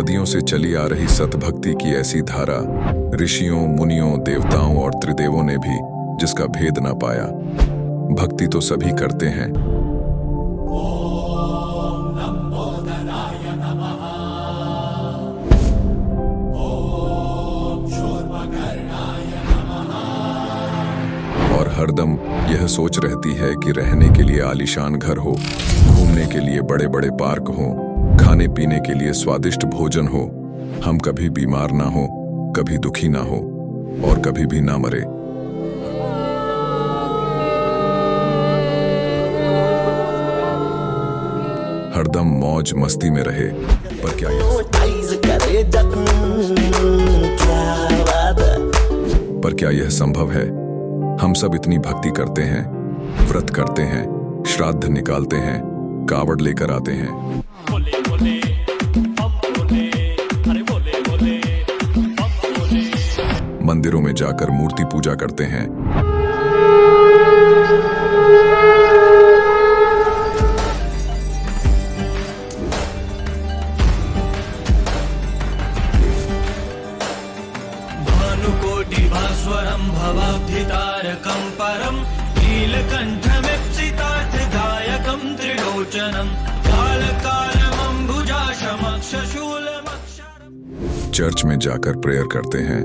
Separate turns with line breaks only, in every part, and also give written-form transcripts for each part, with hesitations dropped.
सदियों से चली आ रही सतभक्ति की ऐसी धारा, ऋषियों, मुनियों, देवताओं और त्रिदेवों ने भी जिसका भेद ना पाया। भक्ति तो सभी करते हैं, और हरदम यह सोच रहती है कि रहने के लिए आलीशान घर हो, घूमने के लिए बड़े बड़े पार्क हो, खाने पीने के लिए स्वादिष्ट भोजन हो, हम कभी बीमार ना हो, कभी दुखी ना हो और कभी भी ना मरे। हरदम मौज मस्ती में रहे। पर क्या यह संभव है? हम सब इतनी भक्ति करते हैं, व्रत करते हैं, श्राद्ध निकालते हैं, कावड़ लेकर आते हैं, बोले बोले, बोले, अरे बोले बोले, बोले। मंदिरों में जाकर मूर्ति पूजा करते हैं,
भानुकोटिभास्वरं भवाब्धितारकं परं नीलकण्ठमीप्सितार्थदायकं त्रिलोचनं कालकालमम्बुजाशमक्षशूलमक्षरम्।
चर्च में जाकर प्रेयर करते हैं,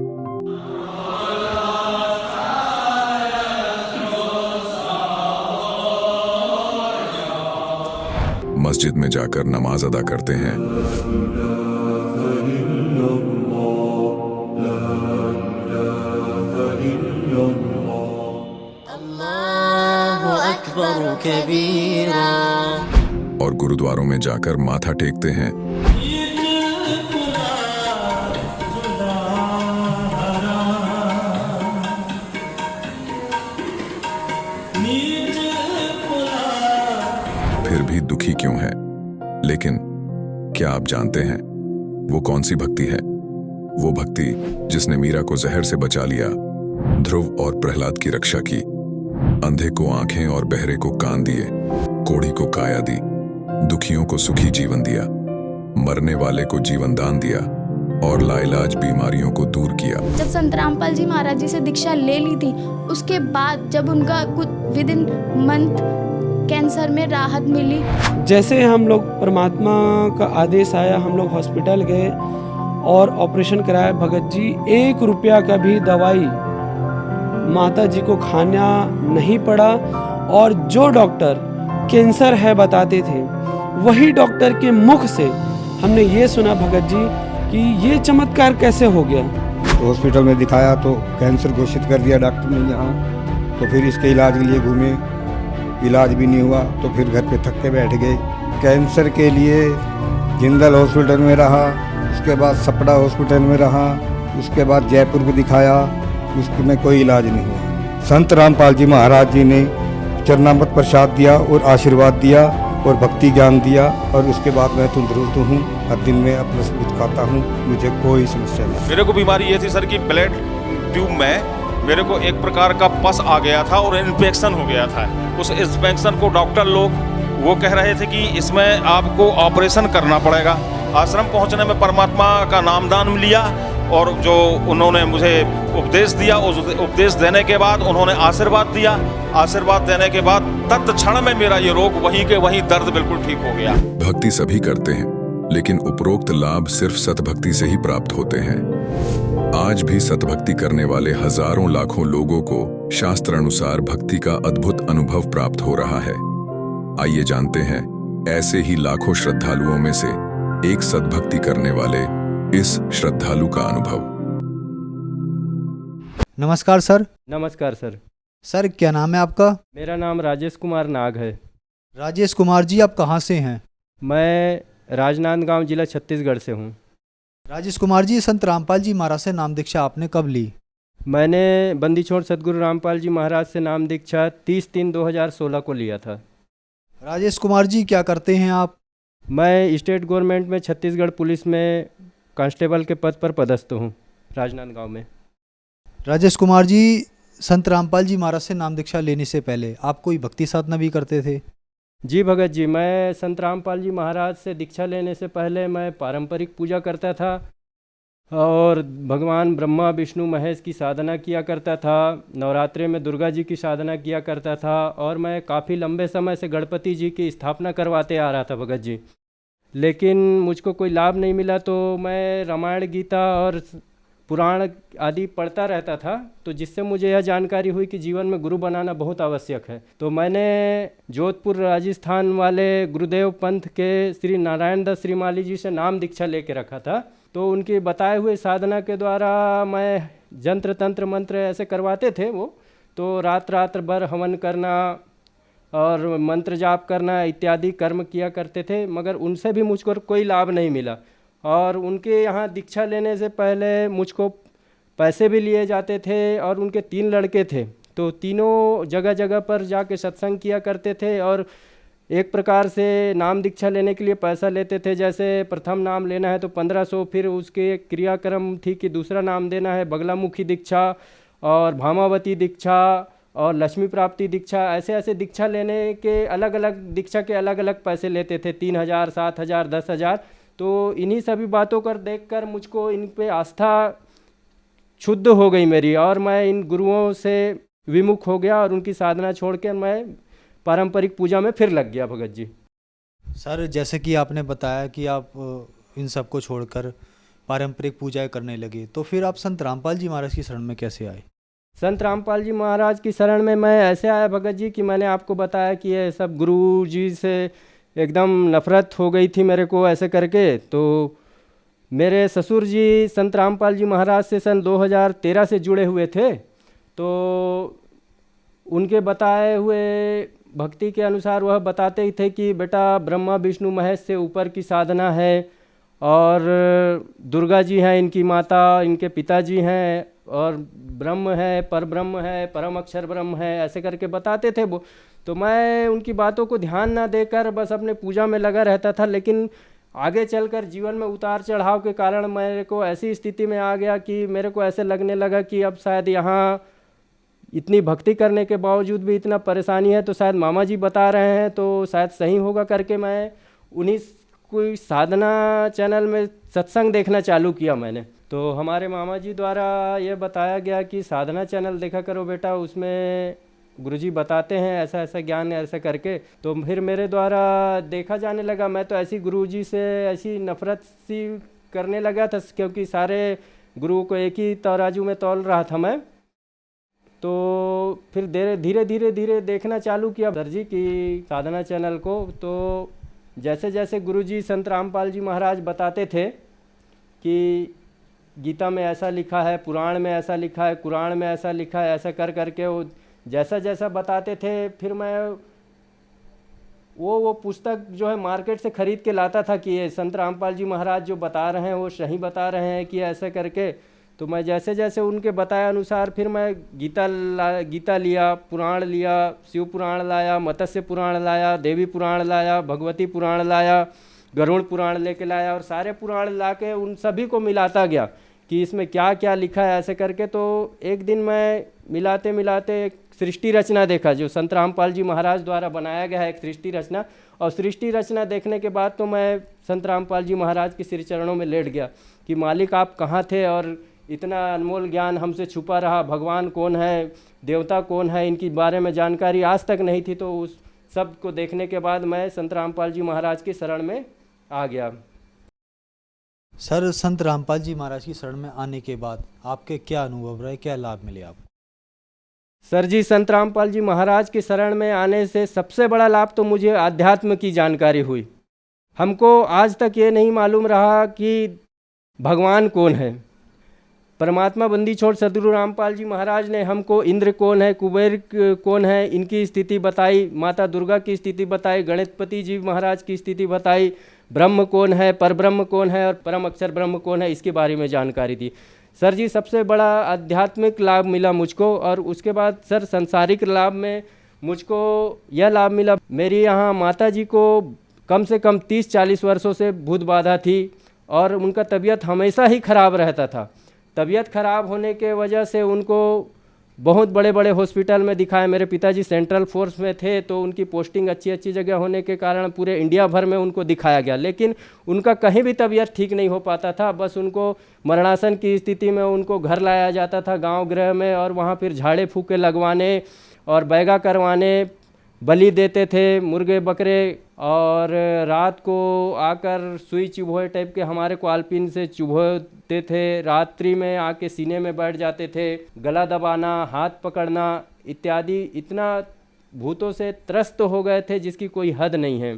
मस्जिद में जाकर नमाज अदा करते हैं, और गुरुद्वारों में जाकर माथा टेकते हैं, फिर भी दुखी क्यों है? लेकिन क्या आप जानते हैं वो कौन सी भक्ति है? वो भक्ति जिसने मीरा को जहर से बचा लिया, ध्रुव और प्रहलाद की रक्षा की, अंधे को आंखें और बहरे को कान दिए, कोढ़ी को काया दी, दुखियों को सुखी जीवन दिया, मरने वाले को जीवन दान दिया और लाइलाज बीमारियों को दूर किया।
जब संत रामपाल जी महाराज जी से दीक्षा ले ली थी, उसके बाद जब उनका कुछ विद इन मंथ कैंसर में राहत मिली।
जैसे हम लोग परमात्मा का आदेश आया, हम लोग हॉस्पिटल गए और ऑपरेशन कराया। भगत जी 1 रुपया का भी दवाई माता जी को खाना नहीं पड़ा, और जो डॉक्टर कैंसर है बताते थे, वही डॉक्टर के मुख से हमने ये सुना भगत जी कि ये चमत्कार कैसे हो गया।
तो हॉस्पिटल में दिखाया तो कैंसर घोषित कर दिया डॉक्टर ने यहाँ। तो फिर इसके इलाज के लिए घूमे, इलाज भी नहीं हुआ, तो फिर घर पे थक के बैठ गए। कैंसर के लिए जिंदल हॉस्पिटल में रहा, उसके बाद सपड़ा हॉस्पिटल में रहा, उसके बाद जयपुर को दिखाया, उसमें कोई इलाज नहीं हुआ। संत रामपाल जी महाराज जी ने चरणामृत प्रसाद दिया और आशीर्वाद दिया और भक्ति ज्ञान दिया, और उसके बाद मैं तंदुरुस्त हूँ। हर दिन में अपना सब कुछ खाता हूँ, मुझे कोई समस्या नहीं।
मेरे को बीमारी ये थी सर कि ब्लड ट्यूब में मेरे को एक प्रकार का पस आ गया था और इन्फेक्शन हो गया था। उस इन्फेक्शन को डॉक्टर लोग वो कह रहे थे कि इसमें आपको ऑपरेशन करना पड़ेगा। आश्रम पहुंचने में परमात्मा का नामदान लिया और जो उन्होंने मुझे उपदेश दिया, उस उपदेश देने के बाद उन्होंने आशीर्वाद दिया। आशीर्वाद देने के बाद तत्क्षण में मेरा ये रोग वहीं के वहीं दर्द बिल्कुल ठीक हो गया।
भक्ति सभी करते हैं, लेकिन उपरोक्त लाभ सिर्फ सतभक्ति से ही प्राप्त होते हैं। आज भी सतभक्ति करने वाले हजारों लाखों लोगों को शास्त्र अनुसार भक्ति का अद्भुत अनुभव प्राप्त हो रहा है। आइए जानते हैं ऐसे ही लाखों श्रद्धालुओं में से एक सतभक्ति करने वाले इस श्रद्धालु का अनुभव।
नमस्कार सर।
नमस्कार सर।
सर क्या नाम है आपका?
मेरा नाम राजेश कुमार नाग है।
राजेश कुमार जी, आप कहाँ से हैं?
मैं राजनांदगांव जिला छत्तीसगढ़ से हूँ।
राजेश कुमार जी, संत रामपाल जी महाराज से नाम दीक्षा आपने कब ली?
मैंने बंदी छोड़ सदगुरु रामपाल जी महाराज से नाम दीक्षा 30/3/2016 को लिया था।
राजेश कुमार जी क्या करते हैं आप?
मैं स्टेट गवर्नमेंट में छत्तीसगढ़ पुलिस में कांस्टेबल के पद पर पदस्थ हूँ, राजनांदगांव में।
राजेश कुमार जी, संत रामपाल जी महाराज से नाम दीक्षा लेने से पहले आप कोई भक्ति साधना भी करते थे?
जी भगत जी, मैं संत रामपाल जी महाराज से दीक्षा लेने से पहले मैं पारंपरिक पूजा करता था और भगवान ब्रह्मा विष्णु महेश की साधना किया करता था। नवरात्रि में दुर्गा जी की साधना किया करता था और मैं काफ़ी लंबे समय से गणपति जी की स्थापना करवाते आ रहा था भगत जी। लेकिन मुझको कोई लाभ नहीं मिला, तो मैं रामायण गीता और पुराण आदि पढ़ता रहता था, तो जिससे मुझे यह जानकारी हुई कि जीवन में गुरु बनाना बहुत आवश्यक है। तो मैंने जोधपुर राजस्थान वाले गुरुदेव पंथ के श्री नारायण दत्त श्रीमाली जी से नाम दीक्षा लेके रखा था। तो उनके बताए हुए साधना के द्वारा मैं जंत्र तंत्र मंत्र ऐसे करवाते थे वो, तो रात भर हवन करना और मंत्र जाप करना इत्यादि कर्म किया करते थे, मगर उनसे भी मुझको कोई लाभ नहीं मिला। और उनके यहाँ दीक्षा लेने से पहले मुझको पैसे भी लिए जाते थे और उनके 3 लड़के थे, तो तीनों जगह जगह पर जाके सत्संग किया करते थे और एक प्रकार से नाम दीक्षा लेने के लिए पैसा लेते थे। जैसे प्रथम नाम लेना है तो 1500, फिर उसके क्रियाक्रम थी कि दूसरा नाम देना है बगलामुखी दीक्षा और भामावती दीक्षा और लक्ष्मी प्राप्ति दीक्षा, ऐसे ऐसे दीक्षा लेने के अलग अलग दीक्षा के अलग अलग पैसे लेते थे, 3000, 7000, 10,000। तो इन्हीं सभी बातों कर देखकर मुझको इन पे आस्था शुद्ध हो गई मेरी और मैं इन गुरुओं से विमुख हो गया और उनकी साधना छोड़ के मैं पारंपरिक पूजा में फिर लग गया भगत जी।
सर, जैसे कि आपने बताया कि आप इन सब को छोड़कर पारंपरिक पूजाएं करने लगे, तो फिर आप संत रामपाल जी महाराज की शरण में कैसे आए?
संत रामपाल जी महाराज की शरण में मैं ऐसे आया भगत जी कि मैंने आपको बताया कि ये सब गुरु जी से एकदम नफ़रत हो गई थी मेरे को ऐसे करके। तो मेरे ससुर जी संत रामपाल जी महाराज से सन 2013 से जुड़े हुए थे, तो उनके बताए हुए भक्ति के अनुसार वह बताते ही थे कि बेटा ब्रह्मा विष्णु महेश से ऊपर की साधना है और दुर्गा जी हैं इनकी माता, इनके पिताजी हैं और ब्रह्म है, परब्रह्म है, परम अक्षर ब्रह्म है, ऐसे करके बताते थे वो। तो मैं उनकी बातों को ध्यान ना देकर बस अपने पूजा में लगा रहता था। लेकिन आगे चलकर जीवन में उतार चढ़ाव के कारण मेरे को ऐसी स्थिति में आ गया कि मेरे को ऐसे लगने लगा कि अब शायद यहाँ इतनी भक्ति करने के बावजूद भी इतना परेशानी है, तो शायद मामा जी बता रहे हैं तो शायद सही होगा करके मैं उन्हीं कोई साधना चैनल में सत्संग देखना चालू किया मैंने। तो हमारे मामा जी द्वारा ये बताया गया कि साधना चैनल देखा करो बेटा, उसमें गुरुजी बताते हैं ऐसा ऐसा ज्ञान है ऐसा करके। तो फिर मेरे द्वारा देखा जाने लगा। मैं तो ऐसी गुरुजी से ऐसी नफ़रत सी करने लगा था, क्योंकि सारे गुरुओं को एक ही तराजू में तौल रहा था मैं। तो फिर धीरे धीरे देखना चालू किया सर जी की साधना चैनल को। तो जैसे जैसे गुरुजी संत रामपाल जी महाराज बताते थे कि गीता में ऐसा लिखा है, पुराण में ऐसा लिखा है, कुरान में ऐसा लिखा है, ऐसा कर करके वो जैसा जैसा बताते थे, फिर मैं वो पुस्तक जो है मार्केट से ख़रीद के लाता था कि ये संत रामपाल जी महाराज जो बता रहे हैं वो सही बता रहे हैं कि ऐसा करके। तो मैं जैसे जैसे उनके बताए अनुसार फिर मैं गीता लिया, पुराण लिया, शिव पुराण लाया, मत्स्य पुराण लाया, देवी पुराण लाया, भगवती पुराण लाया, गरुड़ पुराण लेके लाया और सारे पुराण ला के उन सभी को मिलाता गया कि इसमें क्या क्या लिखा है ऐसे करके। तो एक दिन मैं मिलाते मिलाते एक सृष्टि रचना देखा जो संत रामपाल जी महाराज द्वारा बनाया गया है, एक सृष्टि रचना। और सृष्टि रचना देखने के बाद तो मैं संत रामपाल जी महाराज के श्री चरणों में लेट गया कि मालिक आप कहाँ थे और इतना अनमोल ज्ञान हमसे छुपा रहा, भगवान कौन है, देवता कौन है, इनकी बारे में जानकारी आज तक नहीं थी। तो उस सब को देखने के बाद मैं संत रामपाल जी महाराज की शरण में आ गया।
सर, संत रामपाल जी महाराज की शरण में आने के बाद आपके क्या अनुभव रहे, क्या लाभ मिले आपको?
सर जी, संत रामपाल जी महाराज की शरण में आने से सबसे बड़ा लाभ तो मुझे आध्यात्म की जानकारी हुई। हमको आज तक ये नहीं मालूम रहा कि भगवान कौन है। परमात्मा बंदी छोड़ सदगुरु रामपाल जी महाराज ने हमको इंद्र कौन है, कुबेर कौन है, इनकी स्थिति बताई, माता दुर्गा की स्थिति बताई, गणपति जी महाराज की स्थिति बताई, ब्रह्म कौन है, परब्रह्म कौन है और परम अक्षर ब्रह्म कौन है, इसके बारे में जानकारी दी। सर जी, सबसे बड़ा आध्यात्मिक लाभ मिला मुझको। और उसके बाद सर सांसारिक लाभ में मुझको यह लाभ मिला, मेरी यहाँ माता जी को कम से कम 30-40 वर्षों से भूत बाधा थी और उनका तबीयत हमेशा ही खराब रहता था। तबीयत खराब होने के वजह से उनको बहुत बड़े बड़े हॉस्पिटल में दिखाए। मेरे पिताजी सेंट्रल फोर्स में थे, तो उनकी पोस्टिंग अच्छी अच्छी जगह होने के कारण पूरे इंडिया भर में उनको दिखाया गया, लेकिन उनका कहीं भी तबीयत ठीक नहीं हो पाता था। बस उनको मरणासन की स्थिति में उनको घर लाया जाता था गांव गृह में, और वहाँ फिर झाड़े फूके लगवाने और बैगा करवाने, बलि देते थे मुर्गे बकरे, और रात को आकर सुई चुभोए टाइप के हमारे को आलपीन से चुभोते थे। रात्रि में आके सीने में बैठ जाते थे, गला दबाना, हाथ पकड़ना इत्यादि। इतना भूतों से त्रस्त हो गए थे जिसकी कोई हद नहीं है।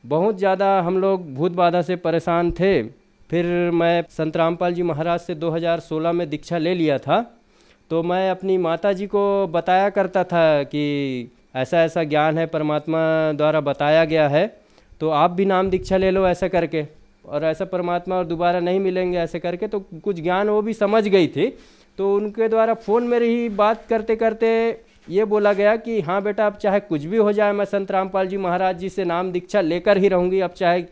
बहुत ज़्यादा हम लोग भूत बाधा से परेशान थे। फिर मैं संत रामपाल जी महाराज से 2016 में दीक्षा ले लिया था। तो मैं अपनी माता जी को बताया करता था कि ऐसा ऐसा ज्ञान है, परमात्मा द्वारा बताया गया है, तो आप भी नाम दीक्षा ले लो ऐसा करके, और ऐसा परमात्मा और दोबारा नहीं मिलेंगे ऐसे करके। तो कुछ ज्ञान वो भी समझ गई थी। तो उनके द्वारा फ़ोन में ही बात करते करते ये बोला गया कि हाँ बेटा, अब चाहे कुछ भी हो जाए, मैं संत रामपाल जी महाराज जी से नाम दीक्षा लेकर ही रहूँगी, अब चाहे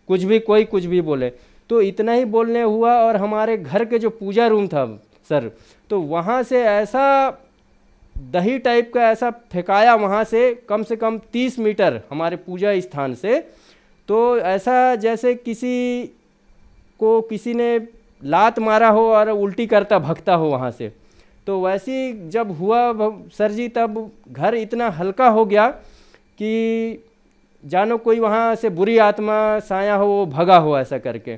कुछ भी कोई कुछ भी बोले। तो इतना ही बोलने हुआ, और हमारे घर के जो पूजा रूम था सर, तो वहाँ से ऐसा दही टाइप का ऐसा फेंकाया वहाँ से कम 30 मीटर हमारे पूजा स्थान से। तो ऐसा जैसे किसी ने लात मारा हो और उल्टी करता भगता हो वहाँ से। तो वैसी जब हुआ सर जी, तब घर इतना हल्का हो गया कि जानो कोई वहाँ से बुरी आत्मा साया हो, वो भगा हो ऐसा करके।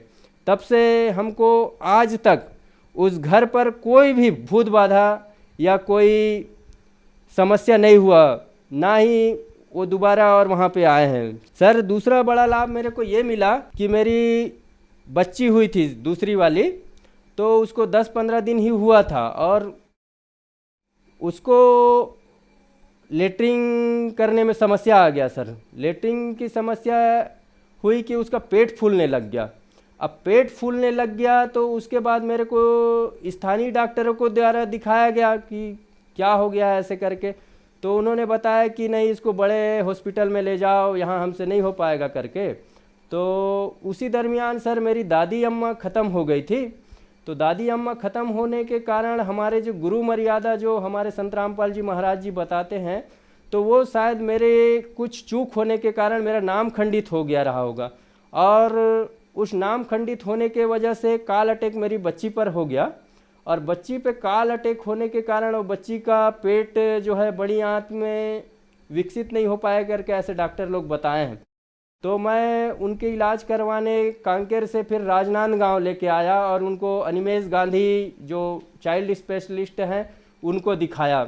तब से हमको आज तक उस घर पर कोई भी भूत बाधा या कोई समस्या नहीं हुआ, ना ही वो दोबारा और वहाँ पे आए हैं। सर दूसरा बड़ा लाभ मेरे को ये मिला कि मेरी बच्ची हुई थी दूसरी वाली, तो उसको 10-15 दिन ही हुआ था, और उसको लेटरिंग करने में समस्या आ गया सर। लेटरिंग की समस्या हुई कि उसका पेट फूलने लग गया। अब पेट फूलने लग गया तो उसके बाद मेरे को स्थानीय डॉक्टरों को द्वारा दिखाया गया कि क्या हो गया है ऐसे करके। तो उन्होंने बताया कि नहीं, इसको बड़े हॉस्पिटल में ले जाओ, यहाँ हमसे नहीं हो पाएगा करके। तो उसी दरमियान सर मेरी दादी अम्मा ख़त्म हो गई थी। तो दादी अम्मा ख़त्म होने के कारण हमारे जो गुरु मर्यादा जो हमारे संत रामपाल जी महाराज जी बताते हैं, तो वो शायद मेरे कुछ चूक होने के कारण मेरा नाम खंडित हो गया रहा होगा, और उस नाम खंडित होने के वजह से काल अटैक मेरी बच्ची पर हो गया। और बच्ची पे काल अटैक होने के कारण वो बच्ची का पेट जो है बड़ी आंत में विकसित नहीं हो पाया करके ऐसे डॉक्टर लोग बताए हैं। तो मैं उनके इलाज करवाने कांकेर से फिर राजनांदगांव लेके आया, और उनको अनिमेश गांधी जो चाइल्ड स्पेशलिस्ट हैं उनको दिखाया।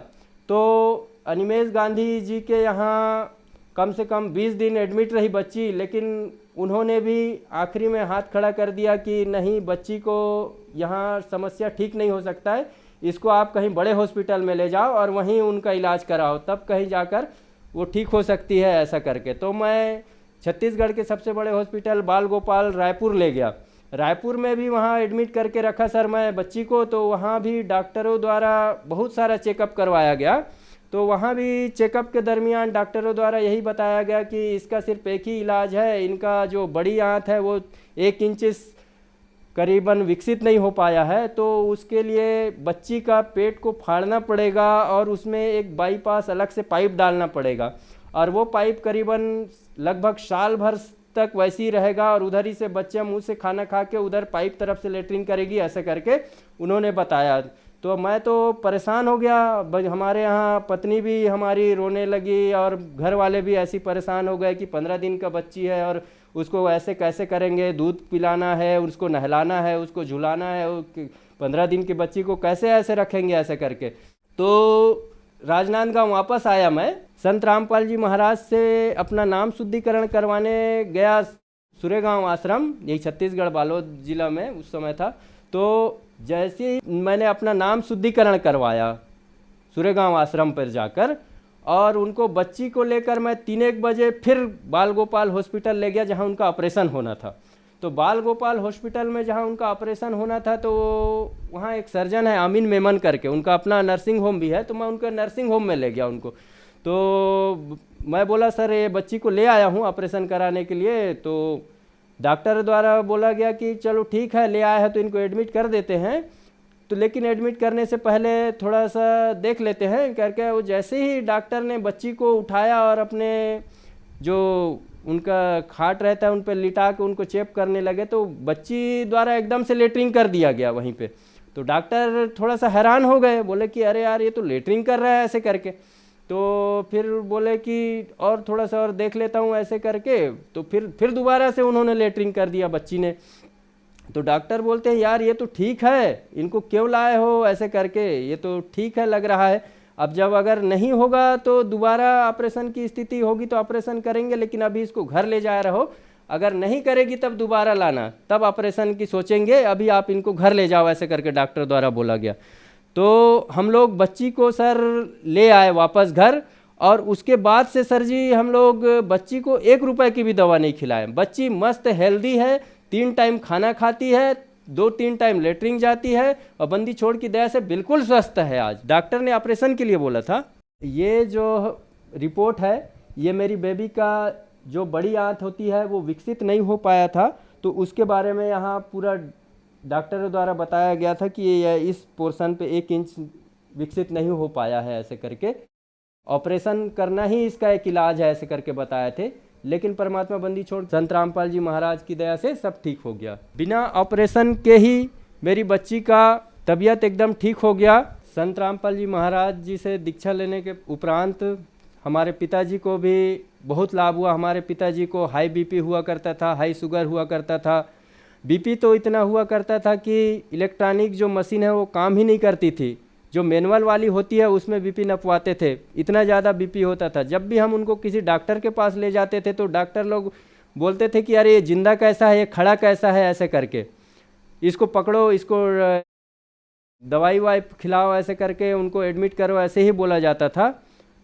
तो अनिमेश गांधी जी के यहाँ कम से कम 20 दिन एडमिट रही बच्ची, लेकिन उन्होंने भी आखिरी में हाथ खड़ा कर दिया कि नहीं, बच्ची को यहाँ समस्या ठीक नहीं हो सकता है, इसको आप कहीं बड़े हॉस्पिटल में ले जाओ और वहीं उनका इलाज कराओ, तब कहीं जाकर वो ठीक हो सकती है ऐसा करके। तो मैं छत्तीसगढ़ के सबसे बड़े हॉस्पिटल बाल गोपाल रायपुर ले गया। रायपुर में भी वहाँ एडमिट करके रखा सर मैं बच्ची को। तो वहाँ भी डॉक्टरों द्वारा बहुत सारा चेकअप करवाया गया। तो वहाँ भी चेकअप के दरमियान डॉक्टरों द्वारा यही बताया गया कि इसका सिर्फ एक ही इलाज है, इनका जो बड़ी आंत है वो 1 इंच करीबन विकसित नहीं हो पाया है, तो उसके लिए बच्ची का पेट को फाड़ना पड़ेगा और उसमें एक बाईपास अलग से पाइप डालना पड़ेगा, और वो पाइप करीबन लगभग साल भर तक वैसे ही रहेगा, और उधर ही से बच्चा मुंह से खाना खा के उधर पाइप तरफ से लेटरिन करेगी ऐसे करके उन्होंने बताया। तो मैं तो परेशान हो गया। हमारे यहाँ पत्नी भी हमारी रोने लगी और घर वाले भी ऐसी परेशान हो गए कि 15 दिन का बच्ची है और उसको ऐसे कैसे करेंगे, दूध पिलाना है, उसको नहलाना है, उसको झुलाना है, 15 दिन की बच्ची को कैसे ऐसे रखेंगे ऐसे करके। तो राजनांदगांव वापस आया मैं, संत रामपाल जी महाराज से अपना नाम शुद्धिकरण करवाने गया सुरेगांव आश्रम, यही छत्तीसगढ़ बालोद जिला में उस समय था। तो जैसे ही मैंने अपना नाम शुद्धिकरण करवाया सुरेगांव आश्रम पर जाकर, और उनको बच्ची को लेकर मैं 3-1 बजे फिर बाल गोपाल हॉस्पिटल ले गया जहां उनका ऑपरेशन होना था। तो बाल गोपाल हॉस्पिटल में जहां उनका ऑपरेशन होना था, तो वहां एक सर्जन है आमीन मेमन करके, उनका अपना नर्सिंग होम भी है, तो मैं उनके नर्सिंग होम में ले गया उनको। तो मैं बोला सर ये बच्ची को ले आया हूँ ऑपरेशन कराने के लिए। तो डॉक्टर द्वारा बोला गया कि चलो ठीक है, ले आया है तो इनको एडमिट कर देते हैं। तो लेकिन एडमिट करने से पहले थोड़ा सा देख लेते हैं करके, वो जैसे ही डॉक्टर ने बच्ची को उठाया और अपने जो उनका खाट रहता है उन पर लिटा के उनको चेप करने लगे, तो बच्ची द्वारा एकदम से लेटरिंग कर दिया गया वहीं पे। तो डॉक्टर थोड़ा सा हैरान हो गए, बोले कि अरे यार ये तो लेटरिंग कर रहा है ऐसे करके। तो फिर बोले कि और थोड़ा सा और देख लेता हूँ ऐसे करके, तो फिर दोबारा से उन्होंने लेटरिंग कर दिया बच्ची ने। तो डॉक्टर बोलते हैं यार ये तो ठीक है, इनको क्यों लाए हो ऐसे करके, ये तो ठीक है लग रहा है। अब जब अगर नहीं होगा तो दोबारा ऑपरेशन की स्थिति होगी तो ऑपरेशन करेंगे, लेकिन अभी इसको घर ले जा रहो, अगर नहीं करेगी तब दोबारा लाना, तब ऑपरेशन की सोचेंगे, अभी आप इनको घर ले जाओ ऐसे करके डॉक्टर द्वारा बोला गया। तो हम लोग बच्ची को सर ले आए वापस घर, और उसके बाद से सर जी हम लोग बच्ची को 1 रुपए की भी दवा नहीं खिलाए। बच्ची मस्त हेल्दी है, 3 टाइम खाना खाती है, 2-3 टाइम लेटरिंग जाती है, और बंदी छोड़ की दया से बिल्कुल स्वस्थ है। आज डॉक्टर ने ऑपरेशन के लिए बोला था। ये जो रिपोर्ट है ये मेरी बेबी का जो बड़ी आंत होती है वो विकसित नहीं हो पाया था, तो उसके बारे में यहाँ पूरा डॉक्टर द्वारा बताया गया था कि ये इस पोर्शन पे 1 इंच विकसित नहीं हो पाया है ऐसे करके, ऑपरेशन करना ही इसका एक इलाज है ऐसे करके बताए थे। लेकिन परमात्मा बंदी छोड़ संत रामपाल जी महाराज की दया से सब ठीक हो गया। बिना ऑपरेशन के ही मेरी बच्ची का तबीयत एकदम ठीक हो गया। संत रामपाल जी महाराज जी से दीक्षा लेने के उपरांत हमारे पिताजी को भी बहुत लाभ हुआ। हमारे पिताजी को हाई बीपी हुआ करता था, हाई शुगर हुआ करता था। बीपी तो इतना हुआ करता था कि इलेक्ट्रॉनिक जो मशीन है वो काम ही नहीं करती थी, जो मैनुअल वाली होती है उसमें बीपी नपवाते थे, इतना ज़्यादा बीपी होता था। जब भी हम उनको किसी डॉक्टर के पास ले जाते थे तो डॉक्टर लोग बोलते थे कि अरे ये जिंदा कैसा है, ये खड़ा कैसा है ऐसे करके, इसको पकड़ो, इसको दवाई वाई खिलाओ ऐसे करके, उनको एडमिट करो, ऐसे ही बोला जाता था।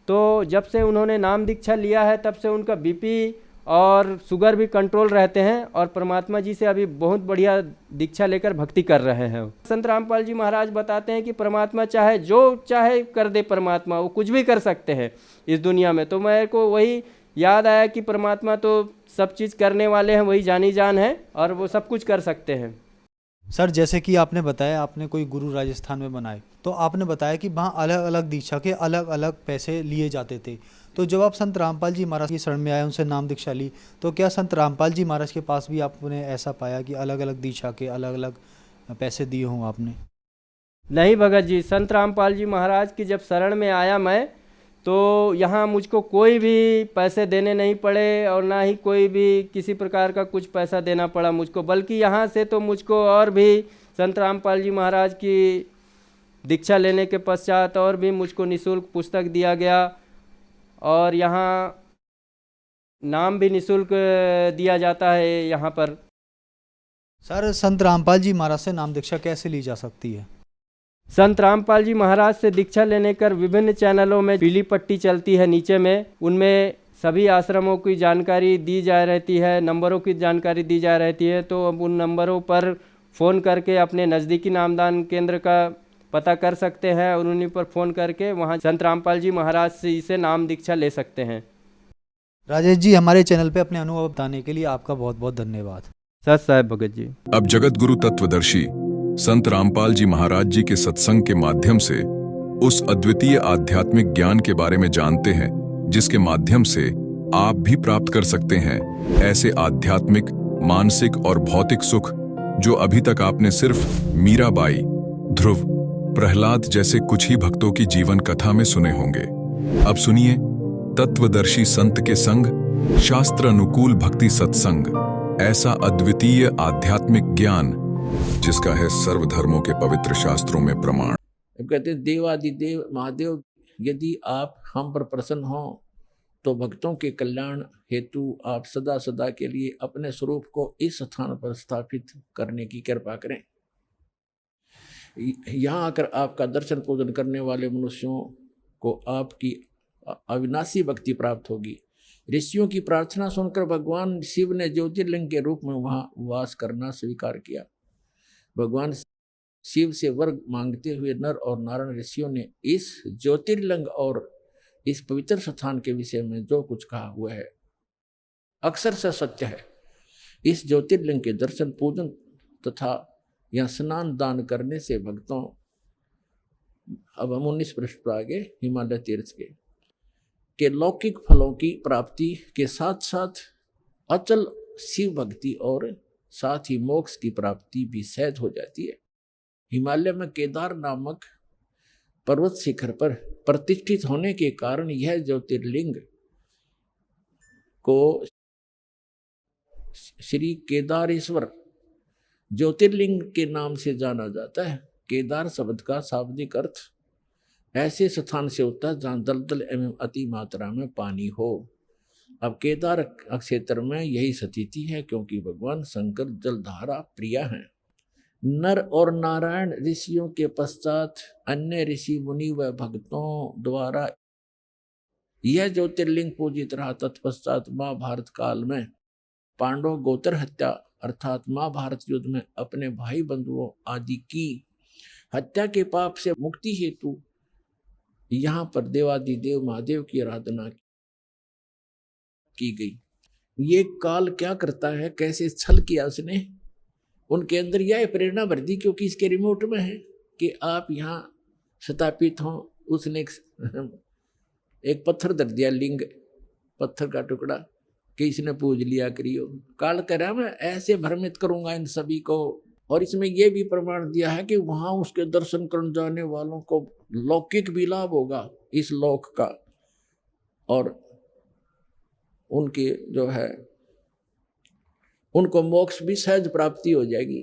तो जब से उन्होंने नाम दीक्षा लिया है तब से उनका बीपी और शुगर भी कंट्रोल रहते हैं, और परमात्मा जी से अभी बहुत बढ़िया दीक्षा लेकर भक्ति कर रहे हैं। संत रामपाल जी महाराज बताते हैं कि परमात्मा चाहे जो चाहे कर दे, परमात्मा वो कुछ भी कर सकते हैं इस दुनिया में। तो मेरे को वही याद आया कि परमात्मा तो सब चीज़ करने वाले हैं, वही जानी जान है और वो सब कुछ कर सकते हैं।
सर जैसे कि आपने बताया आपने कोई गुरु राजस्थान में बनाए, तो आपने बताया कि वहाँ अलग अलग दीक्षा के अलग अलग पैसे लिए जाते थे। तो जब आप संत रामपाल जी महाराज की शरण में आए, उनसे नाम दीक्षा ली, तो क्या संत रामपाल जी महाराज के पास भी आपने ऐसा पाया कि अलग अलग दीक्षा के अलग अलग पैसे दिए हों आपने?
नहीं भगत जी, संत रामपाल जी महाराज की जब शरण में आया मैं, तो यहाँ मुझको कोई भी पैसे देने नहीं पड़े, और ना ही कोई भी किसी प्रकार का कुछ पैसा देना पड़ा मुझको, बल्कि यहाँ से तो मुझको और भी संत रामपाल जी महाराज की दीक्षा लेने के पश्चात और भी मुझको निःशुल्क पुस्तक दिया गया, और यहाँ नाम भी निःशुल्क दिया जाता है यहाँ पर।
सर संत रामपाल जी महाराज से नाम दीक्षा कैसे ली जा सकती है?
संत रामपाल जी महाराज से दीक्षा लेने कर विभिन्न चैनलों में पीली पट्टी चलती है नीचे में, उनमें सभी आश्रमों की जानकारी दी जा रहती है, नंबरों की जानकारी दी जा रहती है। तो अब उन नंबरों पर फ़ोन करके अपने नज़दीकी नामदान केंद्र का पता कर सकते हैं, और उन्हीं पर फ़ोन करके वहाँ संत रामपाल जी महाराज से नाम दीक्षा ले सकते हैं।
राजेश जी, हमारे चैनल पे अपने अनुभव बताने के लिए आपका बहुत बहुत धन्यवाद।
सत साहेब भगत जी।
अब जगत गुरु तत्वदर्शी संत रामपाल जी महाराज जी के सत्संग के माध्यम से उस अद्वितीय आध्यात्मिक ज्ञान के बारे में जानते हैं, जिसके माध्यम से आप भी प्राप्त कर सकते हैं ऐसे आध्यात्मिक, मानसिक और भौतिक सुख जो अभी तक आपने सिर्फ मीराबाई, ध्रुव, प्रहलाद जैसे कुछ ही भक्तों की जीवन कथा में सुने होंगे। अब सुनिए तत्वदर्शी संत के संग शास्त्र अनुकूल भक्ति सत्संग, ऐसा अद्वितीय आध्यात्मिक ज्ञान जिसका है सर्वधर्मों के पवित्र शास्त्रों में प्रमाण।
कहते देवादिदेव महादेव, यदि आप हम पर प्रसन्न हो तो भक्तों के कल्याण हेतु आप सदा सदा के लिए अपने स्वरूप को इस स्थान पर स्थापित करने की कृपा करें। यहाँ आकर आपका दर्शन पूजन करने वाले मनुष्यों को आपकी अविनाशी भक्ति प्राप्त होगी। ऋषियों की प्रार्थना सुनकर भगवान शिव ने ज्योतिर्लिंग के रूप में वहाँ वास करना स्वीकार किया। भगवान शिव से वर मांगते हुए नर और नारायण ऋषियों ने इस ज्योतिर्लिंग और इस पवित्र स्थान के विषय में जो कुछ कहा हुआ है अक्सर से सत्य है। इस ज्योतिर्लिंग के दर्शन पूजन तथा या स्नान दान करने से भक्तों अब हम 19 पृष्ठ पर आगे हिमालय तीर्थ के लौकिक फलों की प्राप्ति के साथ साथ अचल शिव भक्ति और साथ ही मोक्ष की प्राप्ति भी सहज हो जाती है। हिमालय में केदार नामक पर्वत शिखर पर प्रतिष्ठित होने के कारण यह ज्योतिर्लिंग को श्री केदारेश्वर ज्योतिर्लिंग के नाम से जाना जाता है। केदार शब्द का शाब्दिक अर्थ ऐसे स्थान से होता है जहाँ दलदल एवं अति मात्रा में पानी हो। अब केदार क्षेत्र में यही स्थिति है, क्योंकि भगवान शंकर जलधारा प्रिय हैं। नर और नारायण ऋषियों के पश्चात अन्य ऋषि मुनि व भक्तों द्वारा यह ज्योतिर्लिंग पूजित रहा। तत्पश्चात महाभारत काल में पांडव गोत्र हत्या अर्थात महाभारत युद्ध में अपने भाई बंधुओं आदि की हत्या के पाप से मुक्ति हेतु यहाँ पर देवादिदेव महादेव की आराधना की गई। ये काल क्या करता है, कैसे छल किया उसने, उनके अंदर यह प्रेरणा भर दी, क्योंकि इसके रिमोट में है कि आप यहाँ स्थापित हों। उसने एक पत्थर धर दिया, लिंग पत्थर का टुकड़ा, कि इसने पूज लिया करियो। काल कह रहा मैं ऐसे भ्रमित करूंगा इन सभी को। और इसमें यह भी प्रमाण दिया है कि वहां उसके दर्शन करने जाने वालों को लौकिक भी लाभ होगा इस लोक का, और उनके जो है उनको मोक्ष भी सहज प्राप्ति हो जाएगी।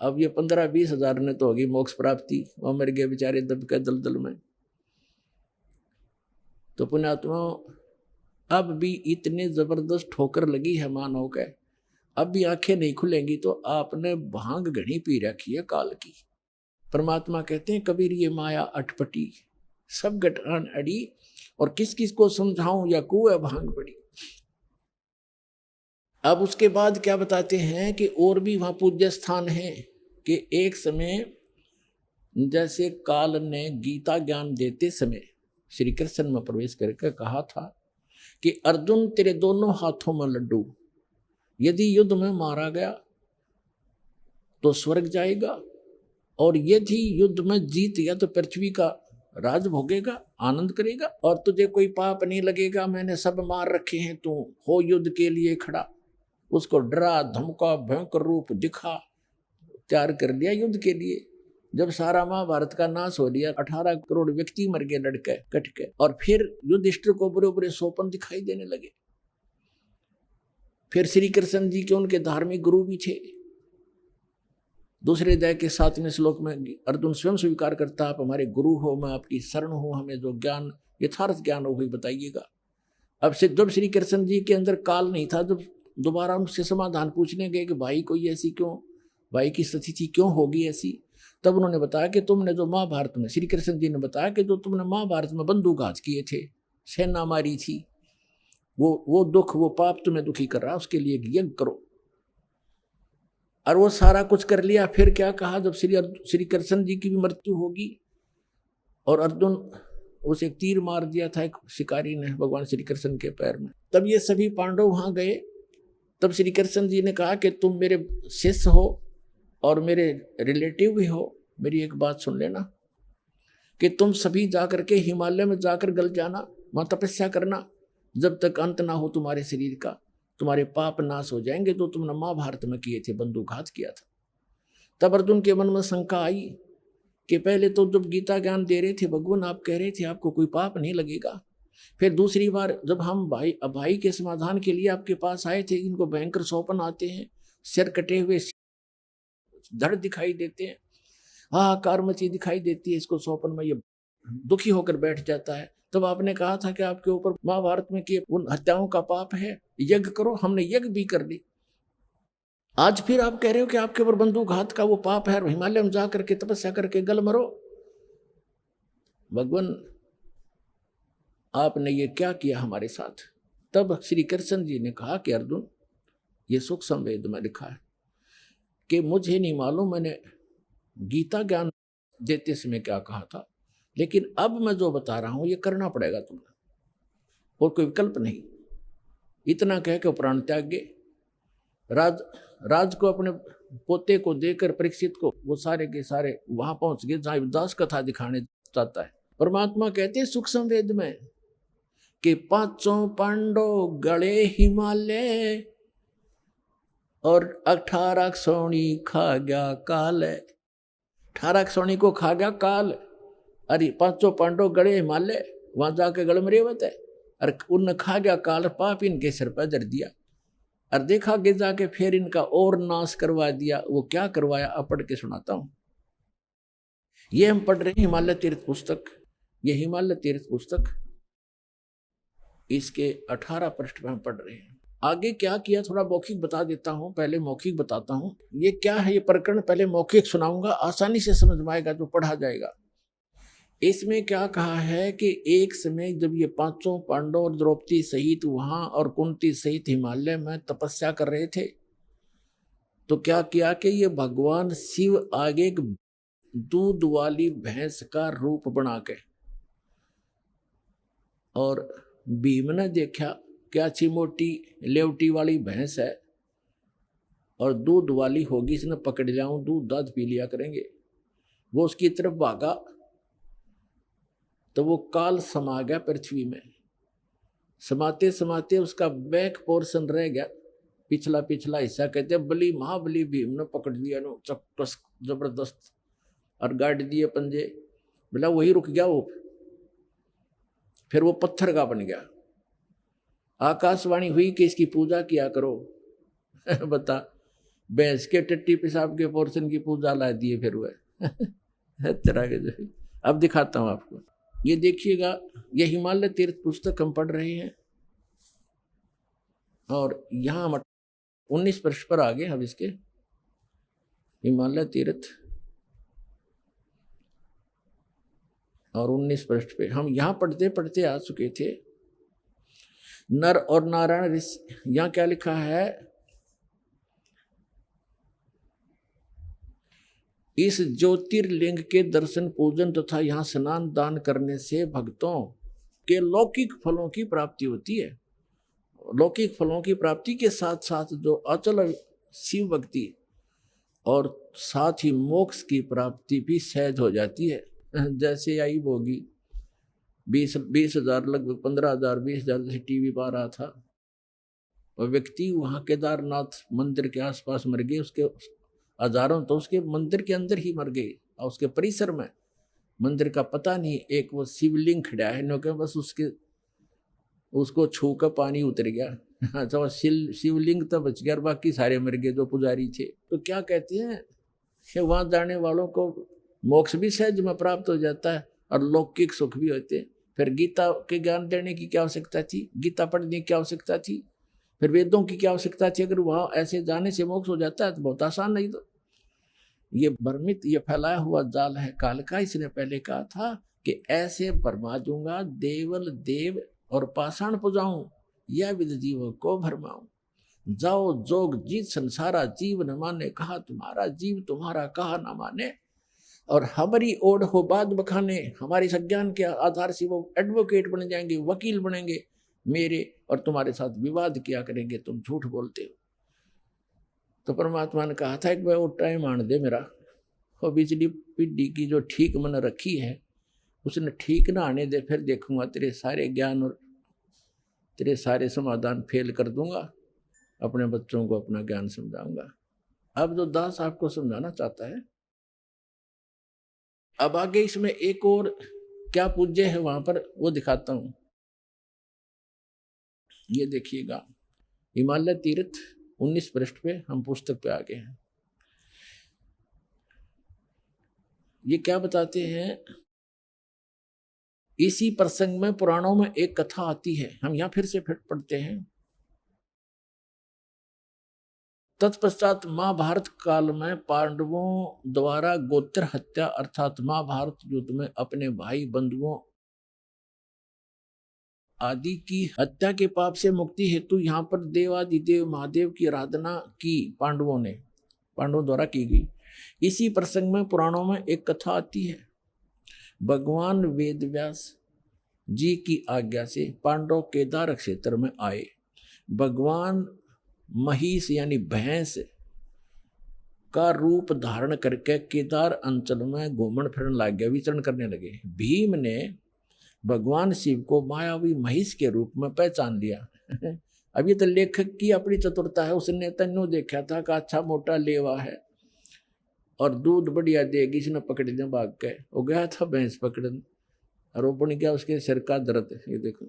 अब ये 15-20 हजार ने तो होगी मोक्ष प्राप्ति, वो मर गए बेचारे दब के दलदल में। तो पुण्यात्मा अब भी इतने जबरदस्त ठोकर लगी है मानव के, अब भी आंखें नहीं खुलेंगी तो आपने भांग घनी पी रखी है काल की। परमात्मा कहते हैं कबीर ये माया अटपटी सब गठान अड़ी, और किस किस को समझाऊं या कुएं भांग पड़ी। अब उसके बाद क्या बताते हैं कि और भी वहां पूज्य स्थान है, कि एक समय जैसे काल ने गीता ज्ञान देते समय श्री कृष्ण में प्रवेश करके कहा था कि अर्जुन तेरे दोनों हाथों में लड्डू, यदि युद्ध में मारा गया तो स्वर्ग जाएगा, और यदि युद्ध में जीत गया तो पृथ्वी का राज भोगेगा, आनंद करेगा, और तुझे कोई पाप नहीं लगेगा। मैंने सब मार रखे हैं, तू हो युद्ध के लिए खड़ा। उसको डरा धमका भयंकर रूप दिखा, तैयार कर लिया युद्ध के लिए। जब सारा महाभारत का नाश हो लिया, 18 करोड़ व्यक्ति मर गए लड़के कट के, और फिर युधिष्ठिर को बुरे बुरे सोपन दिखाई देने लगे। फिर श्री कृष्ण जी के उनके धार्मिक गुरु भी थे। दूसरे अध्याय के 7वें श्लोक में अर्जुन स्वयं स्वीकार करता, आप हमारे गुरु हो, मैं आपकी शरण हूं, हमें जो ज्ञान यथार्थ ज्ञान हो वही बताइएगा। अब से जब श्री कृष्ण जी के अंदर काल नहीं था, जब दोबारा उनसे समाधान पूछने गए कि भाई कोई ऐसी क्यों, भाई की स्थिति क्यों होगी ऐसी, तब उन्होंने बताया कि तुमने जो महाभारत में, श्री कृष्ण जी ने बताया कि जो तुमने महाभारत में बंदूकघात किए थे, सेना मारी थी, वो दुख वो पाप तुम्हें दुखी कर रहा, उसके लिए यज्ञ करो। और वो सारा कुछ कर लिया। फिर क्या कहा, जब श्री कृष्ण जी की भी मृत्यु होगी और अर्जुन उसे एक तीर मार दिया था एक शिकारी ने भगवान श्री कृष्ण के पैर में, तब ये सभी पांडव वहां गए। तब श्री कृष्ण जी ने कहा कि तुम मेरे शिष्य हो और मेरे रिलेटिव भी हो, मेरी एक बात सुन लेना, कि तुम सभी जाकर के हिमालय में जाकर गल जाना, वहां तपस्या करना, जब तक अंत ना हो तुम्हारे शरीर का, तुम्हारे पाप नाश हो जाएंगे जो तुमने महाभारत में किए थे, बंदूकघात किया था। तब अर्जुन के मन में शंका आई कि पहले तो जब गीता ज्ञान दे रहे थे भगवान, आप कह रहे थे आपको कोई पाप नहीं लगेगा। फिर दूसरी बार जब हम भाई के समाधान के लिए आपके पास आए थे, इनको भयंकर सौपन आते हैं, सिर कटे हुए धड़ दिखाई देते हैं, हाहाकार मची दिखाई देती है, इसको सौपन में ये दुखी होकर बैठ जाता है। तब आपने कहा था कि आपके ऊपर महाभारत में किए उन हत्याओं का पाप है, यज्ञ करो, हमने यज्ञ भी कर दी। आज फिर आप कह रहे हो कि आपके ऊपर बंदूकघात का वो पाप है, हिमालय में जाकर के तपस्या करके गल मरो। भगवान आपने ये क्या किया हमारे साथ। तब श्री कृष्ण जी ने कहा कि अर्जुन, ये सुख संवेद में लिखा है कि मुझे नहीं मालूम मैंने गीता ज्ञान देते समय क्या कहा था, लेकिन अब मैं जो बता रहा हूं ये करना पड़ेगा तुम्हें, और कोई विकल्प नहीं। इतना कह के प्राण त्याग गए। राज को अपने पोते को देकर परीक्षित को वो सारे के सारे वहां पहुंच गए जहां दास कथा दिखाने चाहता है। परमात्मा कहते हैं सूक्ष्म वेद में कि पांचों पांडव गले हिमालय और 18 सोनी खा गया काल। 18 सोनी को खा गया काल। अरे पांचों पांडव गड़े हिमालय, वहां जाके गड़ में रेवत है, और उन खा गया काल, पाप इनके सिर पर धर दिया और देखा कि जाके फिर इनका और नाश करवा दिया। वो क्या करवाया अब पढ़ के सुनाता हूं। ये हम पढ़ रहे हैं हिमालय तीर्थ पुस्तक। ये हिमालय तीर्थ पुस्तक इसके 18 पृष्ठ पर हम पढ़ रहे हैं। आगे क्या किया थोड़ा मौखिक बता देता हूं, पहले मौखिक बताता हूं। ये क्या है ये प्रकरण, पहले मौखिक सुनाऊंगा, आसानी से समझ में आएगा जो पढ़ा जाएगा। इसमें क्या कहा है कि एक समय जब ये पांचों पांडव और द्रौपदी सहित वहां और कुंती सहित हिमालय में तपस्या कर रहे थे, तो क्या किया कि ये भगवान शिव आगे एक दूध वाली भैंस का रूप बना के, और भीम ने देखा क्या अच्छी मोटी लेवटी वाली भैंस है और दूध वाली होगी, इसने पकड़ लिया हूं, दूध दाद पी लिया करेंगे। वो उसकी तरफ भागा तो वो काल समा गया पृथ्वी में। समाते समाते उसका बैक पोर्शन रह गया, पिछला पिछला हिस्सा। कहते बली महाबली भीम ने पकड़ लिया नो चक्कस जबरदस्त और गाड़ दिए पंजे। बोला वही रुक गया वो, फिर वो पत्थर का बन गया। आकाशवाणी हुई कि इसकी पूजा किया करो। बता, भैंस के टट्टी पेशाब के पोर्शन की पूजा ला दिए फिर वह तरह के जो। अब दिखाता हूं आपको, ये देखिएगा, ये हिमालय तीर्थ पुस्तक हम पढ़ रहे हैं और यहां हम 19 पृष्ठ पर आ गए। अब इसके हिमालय तीर्थ और 19 पृष्ठ पे हम यहां पढ़ते पढ़ते आ चुके थे। नर और नारायण ऋषि, यहां क्या लिखा है, इस ज्योतिर्लिंग के दर्शन पूजन तथा यहाँ स्नान दान करने से भक्तों के लौकिक फलों की प्राप्ति होती है। लौकिक फलों की प्राप्ति के साथ साथ जो अचल शिव भक्ति और साथ ही मोक्ष की प्राप्ति भी सहज हो जाती है। जैसे आई भोगी 20,000 लगभग 15,000 20,000 जैसे टीवी पर आ रहा था, और व्यक्ति वहाँ केदारनाथ मंदिर के आसपास मर गए, उसके हजारों तो उसके मंदिर के अंदर ही मर गए और उसके परिसर में मंदिर का पता नहीं। एक वो शिवलिंग खड़ा है नो के बस उसको छू कर पानी उतर गया। अच्छा वो शिवलिंग तो बच गया और बाकी सारे मर गए जो पुजारी थे। तो क्या कहते हैं कि वहाँ जाने वालों को मोक्ष भी सहज में प्राप्त हो जाता है और लौकिक सुख भी होते हैं। फिर गीता के ज्ञान देने की क्या आवश्यकता थी, गीता पढ़ने की क्या आवश्यकता थी, फिर वेदों की क्या आवश्यकता थी। अगर वहाँ ऐसे जाने से मोक्ष हो जाता है तो बहुत आसान। नहीं तो ये भ्रमित, ये फैलाया हुआ जाल है काल का। इसने पहले कहा था कि ऐसे भरमा दूंगा देवल देव और पाषाण पुजाऊं, यह विद जीवों को भरमाऊं। जाओ जोग जीत संसारा जीव न माने, कहा तुम्हारा जीव तुम्हारा कहा न माने। और हमारी ओढ़ हो बात बखाने, हमारे संज्ञान के आधार से वो एडवोकेट बन जाएंगे, वकील बनेंगे मेरे, और तुम्हारे साथ विवाद किया करेंगे, तुम झूठ बोलते हो। तो परमात्मा ने कहा था एक बार वो टाइम आने दे मेरा, और बिजली पीढ़ी की जो ठीक मन रखी है उसने ठीक ना आने दे, फिर देखूंगा तेरे सारे ज्ञान और तेरे सारे समाधान फेल कर दूंगा, अपने बच्चों को अपना ज्ञान समझाऊंगा। अब जो दास आपको समझाना चाहता है, अब आगे इसमें एक और क्या पूज्य है वहां पर वो दिखाता हूं। ये देखिएगा हिमालय तीर्थ 19 पृष्ठ पे हम पुस्तक पे आ गए हैं। ये क्या बताते हैं, इसी प्रसंग में पुराणों में एक कथा आती है, हम यहां फिर से पढ़ते हैं। तत्पश्चात महाभारत काल में पांडवों द्वारा गोत्र हत्या अर्थात महाभारत युद्ध में अपने भाई बंधुओं आदि की हत्या के पाप से मुक्ति हेतु यहाँ पर देवादिदेव महादेव की आराधना की पांडवों द्वारा की गई। इसी प्रसंग में पुराणों में एक कथा आती है। भगवान वेदव्यास जी की आज्ञा से पांडव केदार क्षेत्र में आए। भगवान महिष यानी भैंस का रूप धारण करके केदार अंचल में घूमन फिरन लग गया, विचरण करने लगे। भीम ने भगवान शिव को मायावी महिष के रूप में पहचान लिया। अब ये तो लेखक की अपनी चतुरता है, उसने तन्नू देखा था कि अच्छा मोटा लेवा है और दूध बढ़िया देगी, इसने पकड़ दिया भाग के। वो गया था भैंस पकड़न और वो बन गया उसके सिर का दर्द। ये देखो,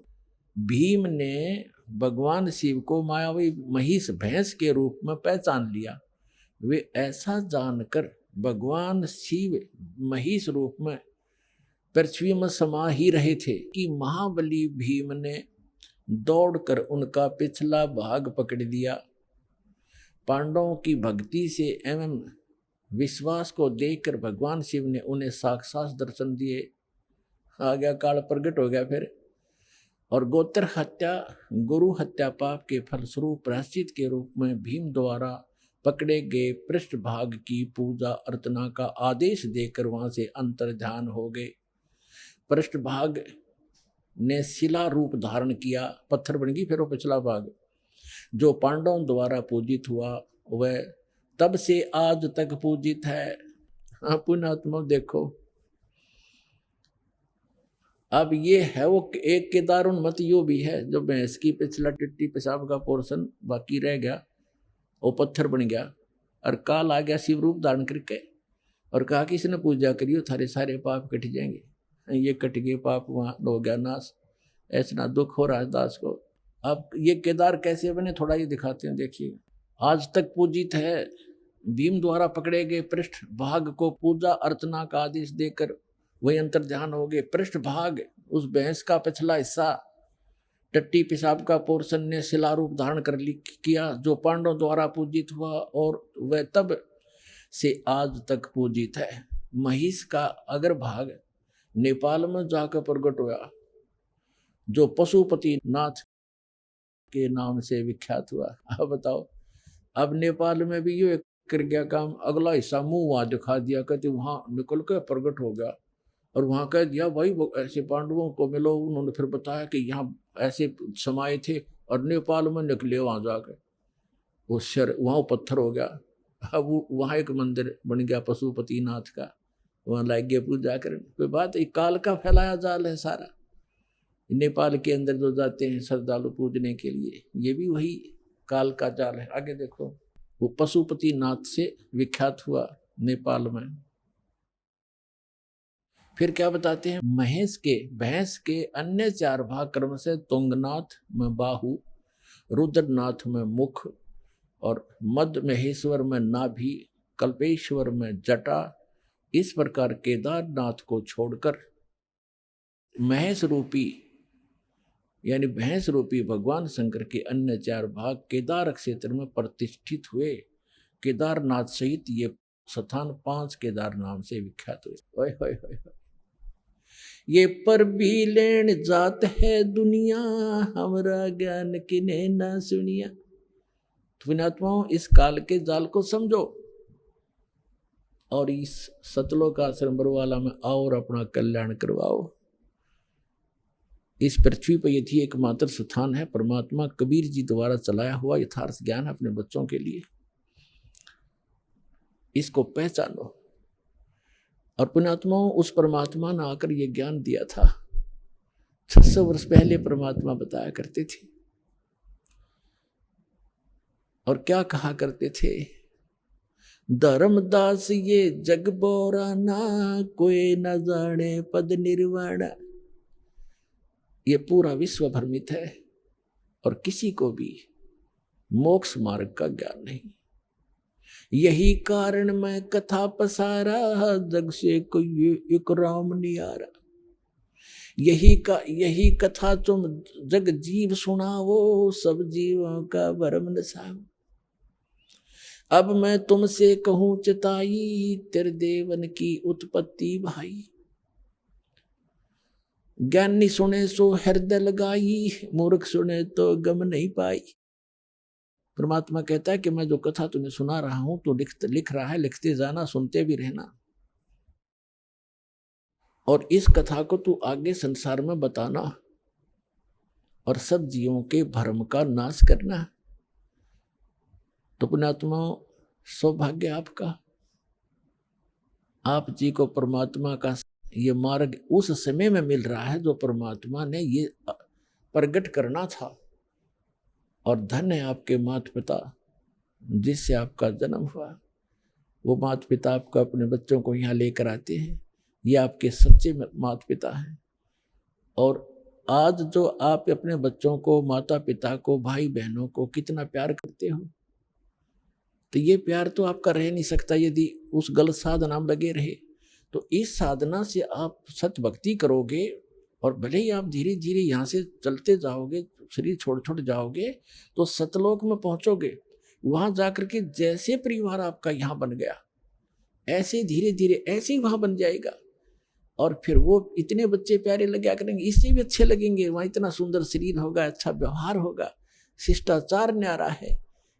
भीम ने भगवान शिव को मायावी महिष भैंस के रूप में पहचान लिया। वे ऐसा जानकर भगवान शिव महिष रूप में पृथ्वी में समा ही रहे थे कि महाबली भीम ने दौड़कर उनका पिछला भाग पकड़ दिया। पांडवों की भक्ति से एवं विश्वास को देखकर भगवान शिव ने उन्हें साक्षात दर्शन दिए। आ गया काल प्रकट हो गया फिर। और गोत्र हत्या गुरु हत्या पाप के फलस्वरूप प्रायश्चित के रूप में भीम द्वारा पकड़े गए पृष्ठभाग की पूजा अर्चना का आदेश देकर वहां से अंतर्ध्यान हो गए। पृष्ठभाग ने शिला रूप धारण किया, पत्थर बन गई फिर वो पिछला भाग जो पांडवों द्वारा पूजित हुआ वह तब से आज तक पूजित है। पुण्यात्मा देखो, अब ये है वो एक केदारोन्मत यो भी है जो भैंस की पिछला टिट्टी पेशाब का पोर्शन बाकी रह गया, वो पत्थर बन गया और काल आ गया शिव रूप धारण करके और कहा कि इसने पूजा करियो थारे सारे पाप कट जाएंगे। ये कट गए पाप, वहाँ हो गया नाश। ऐसा दुख हो रहा है दास को। अब ये केदार कैसे बने थोड़ा ये दिखाते हैं, देखिए। आज तक पूजित है। भीम द्वारा पकड़े गए पृष्ठ भाग को पूजा अर्चना का आदेश देकर वही अंतर्ध्यान हो गए। पृष्ठ भाग उस भैंस का पिछला हिस्सा टट्टी पेशाब का पोर्शन ने शिला रूप धारण कर किया जो पांडवों द्वारा पूजित हुआ और वह तब से आज तक पूजित है। महिष का अगर भाग नेपाल में जाकर प्रकट हुआ जो पशुपति नाथ के नाम से विख्यात हुआ। अब बताओ, अब नेपाल में भी ये कर गया काम, अगला हिस्सा मुंह वहां दिखा दिया, कहते वहां निकल कर प्रकट हो गया और वहां कह दिया भाई ऐसे पांडवों को मिलो। उन्होंने फिर बताया कि यहाँ ऐसे समाये थे और नेपाल में निकले वहां जाकर वो शर वहां पत्थर हो गया। अब वहां एक मंदिर बन गया पशुपति नाथ का, वहां लाग गया पूजा करने। कोई बात, एक काल का फैलाया जाल है सारा। नेपाल के अंदर जो जाते हैं श्रद्धालु पूजने के लिए, ये भी वही काल का जाल है। आगे देखो, वो पशुपति नाथ से विख्यात हुआ नेपाल में। फिर क्या बताते हैं, भैंस के अन्य 4 भाग क्रम से तुंगनाथ में बाहु, रुद्रनाथ में मुख और मध्य महेश्वर में नाभि, कल्पेश्वर में जटा। इस प्रकार केदारनाथ को छोड़कर महेश रूपी यानी भैंस रूपी भगवान शंकर के अन्य 4 भाग केदार क्षेत्र में प्रतिष्ठित हुए। केदारनाथ सहित ये स्थान 5 केदार नाम से विख्यात हुए। ओए होए होए, ये पर भी लेन जात है दुनिया, हमरा ज्ञान किने ना सुनिया। पुण्यात्माओं, इस काल के जाल को समझो और इस सतलोक आश्रम बरवाला में आओ और अपना कल्याण करवाओ। इस पृथ्वी पर यदि एकमात्र स्थान है परमात्मा कबीर जी द्वारा चलाया हुआ यथार्थ ज्ञान अपने बच्चों के लिए, इसको पहचानो। और पुण्यात्माओं, उस परमात्मा ने आकर ये ज्ञान दिया था। 600 वर्ष पहले परमात्मा बताया करते थे और क्या कहा करते थे, धर्मदास ये जग बोराना, कोई न जाने पद निर्वाणा। ये पूरा विश्व भ्रमित है और किसी को भी मोक्ष मार्ग का ज्ञान नहीं। यही कारण मैं कथा पसारा, जग से कोई एक राम नियारा। यही कथा तुम जग जीव सुनाओ, सब जीवों का भरम नसाओ। अब मैं तुमसे कहूं चिताई, तेरे देवन की उत्पत्ति भाई। ज्ञानी सुने सो हृदय लगाई, मूर्ख सुने तो गम नहीं पाई। परमात्मा कहता है कि मैं जो कथा तुम्हें सुना रहा हूं तो लिख रहा है, लिखते जाना, सुनते भी रहना। और इस कथा को तू आगे संसार में बताना और सब जीवों के भ्रम का नाश करना। तो पुण्यात्मा, सौभाग्य आपका। आप जी को परमात्मा का ये मार्ग उस समय में मिल रहा है जो परमात्मा ने ये प्रकट करना था। और धन्य है आपके माता पिता जिससे आपका जन्म हुआ। वो माता पिता आपका अपने बच्चों को यहाँ लेकर आते हैं, ये आपके सच्चे माता पिता हैं। और आज जो आप अपने बच्चों को, माता पिता को, भाई बहनों को कितना प्यार करते हो, तो ये प्यार तो आपका रह नहीं सकता यदि उस गलत साधना में लगे रहे। तो इस साधना से आप सत भक्ति करोगे और भले ही आप धीरे धीरे यहाँ से चलते जाओगे, शरीर छोड़ छोड़ जाओगे, तो सतलोक में पहुँचोगे। वहाँ जाकर के जैसे परिवार आपका यहाँ बन गया, ऐसे धीरे धीरे ऐसे ही वहाँ बन जाएगा। और फिर वो इतने बच्चे प्यारे लगा करेंगे, इससे भी अच्छे लगेंगे। वहाँ इतना सुंदर शरीर होगा, अच्छा व्यवहार होगा, शिष्टाचार न्यारा है,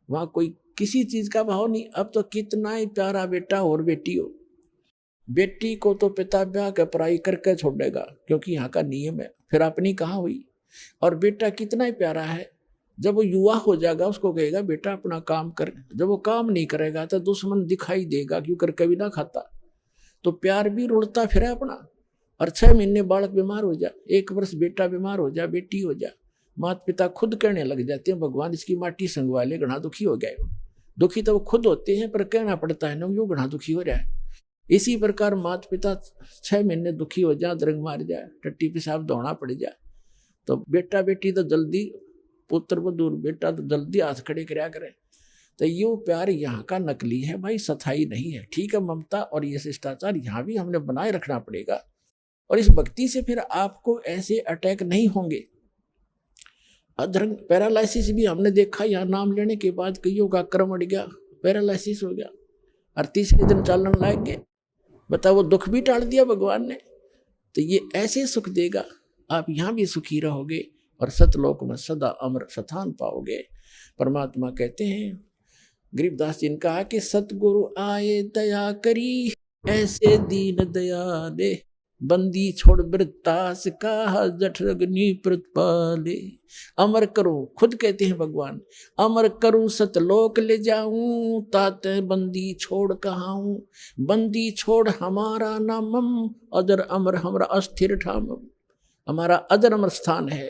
वहाँ कोई किसी चीज का भाव नहीं। अब तो कितना ही प्यारा बेटा और बेटी हो, बेटी को तो पिता ब्याह के पढ़ाई करके छोड़ेगा क्योंकि यहाँ का नियम है, फिर अपनी कहाँ हुई। और बेटा कितना ही प्यारा है, जब वो युवा हो जाएगा उसको कहेगा बेटा अपना काम कर। जब वो काम नहीं करेगा तो दुश्मन दिखाई देगा, क्यों कर कभी ना खाता। तो प्यार भी रुड़ता फिर अपना। और 6 महीने बालक बीमार हो जा, 1 वर्ष बेटा बीमार हो जा, बेटी हो जा, माता पिता खुद कहने लग जाते हैं भगवान इसकी माटी संगवा ले, घना दुखी हो गया। दुखी तो वो खुद होते हैं पर कहना पड़ता है ना, यो घना दुखी हो रहा है। इसी प्रकार माता पिता 6 महीने दुखी हो जा, दरंग मार जाए, टट्टी पेशाब दौड़ना पड़ जाए, तो बेटा बेटी तो जल्दी, पुत्र वो दूर, बेटा तो जल्दी हाथ खड़े कराया करे। तो ये प्यार यहाँ का नकली है भाई, सथाई नहीं है। ठीक है, ममता और ये शिष्टाचार यहाँ भी हमने बनाए रखना पड़ेगा। और इस भक्ति से फिर आपको ऐसे अटैक नहीं होंगे। अधर्म पैरालिसिस भी हमने देखा, यहाँ नाम लेने के बाद कईयों का क्रम अड़ गया, पैरालिसिस हो गया और तीसरे दिन चालन लग गए। बताओ, वो दुख भी टाल दिया भगवान ने। तो ये ऐसे सुख देगा, आप यहाँ भी सुखी रहोगे और सतलोक में सदा अमर स्थान पाओगे। परमात्मा कहते हैं, गरीबदास जी ने कहा कि सतगुरु आए दया करी, ऐसे दीन दयाले, बंदी छोड़ वृत्तास का, जठ अग्नि प्रतिपाले। अमर करूं, खुद कहते हैं भगवान, अमर करूं सतलोक ले जाऊं, ताते बंदी छोड़ कहाऊं। बंदी छोड़ हमारा नामम, अजर अमर हमारा अस्थिर ठामम। हमारा अजर अमर स्थान है।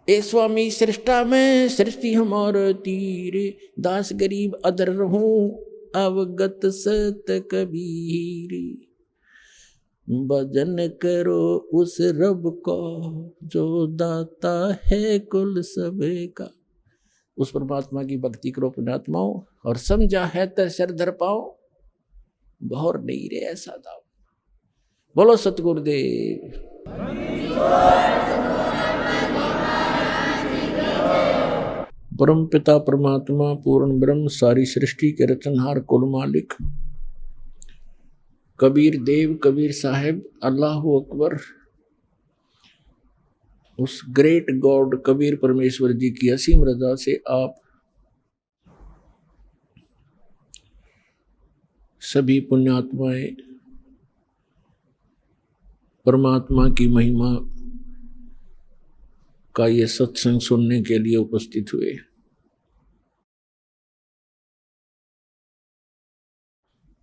ए स्वामी सृष्टा में सृष्टि हमार तीरे, दास गरीब अदर रहूं, अवगत सत कबीर। भजन करो उस रब को, जो दाता है कुल सबे का। उस परमात्मा की भक्ति करो पुण्यात्माओं, और समझा है तो सर धर पाओ, बहुर नहीं रे ऐसा दाओ। बोलो सतगुरुदेव। परम पिता परमात्मा पूर्ण ब्रह्म, सारी सृष्टि के रचनहार, कुल मालिक, कबीर देव, कबीर साहेब, अल्लाह अकबर, उस ग्रेट गॉड कबीर परमेश्वर जी की असीम रजा से आप सभी पुण्यात्माएं परमात्मा की महिमा का ये सत्संग सुनने के लिए उपस्थित हुए।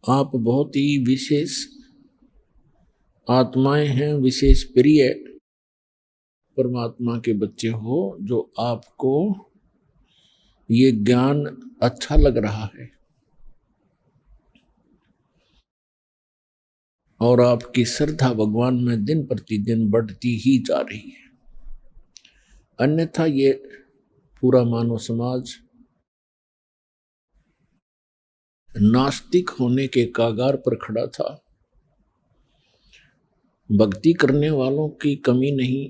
आप बहुत ही विशेष आत्माएं हैं, विशेष प्रिय परमात्मा के बच्चे हो, जो आपको ये ज्ञान अच्छा लग रहा है और आपकी श्रद्धा भगवान में दिन प्रतिदिन बढ़ती ही जा रही है। अन्यथा ये पूरा मानव समाज नास्तिक होने के कागार पर खड़ा था। भक्ति करने वालों की कमी नहीं,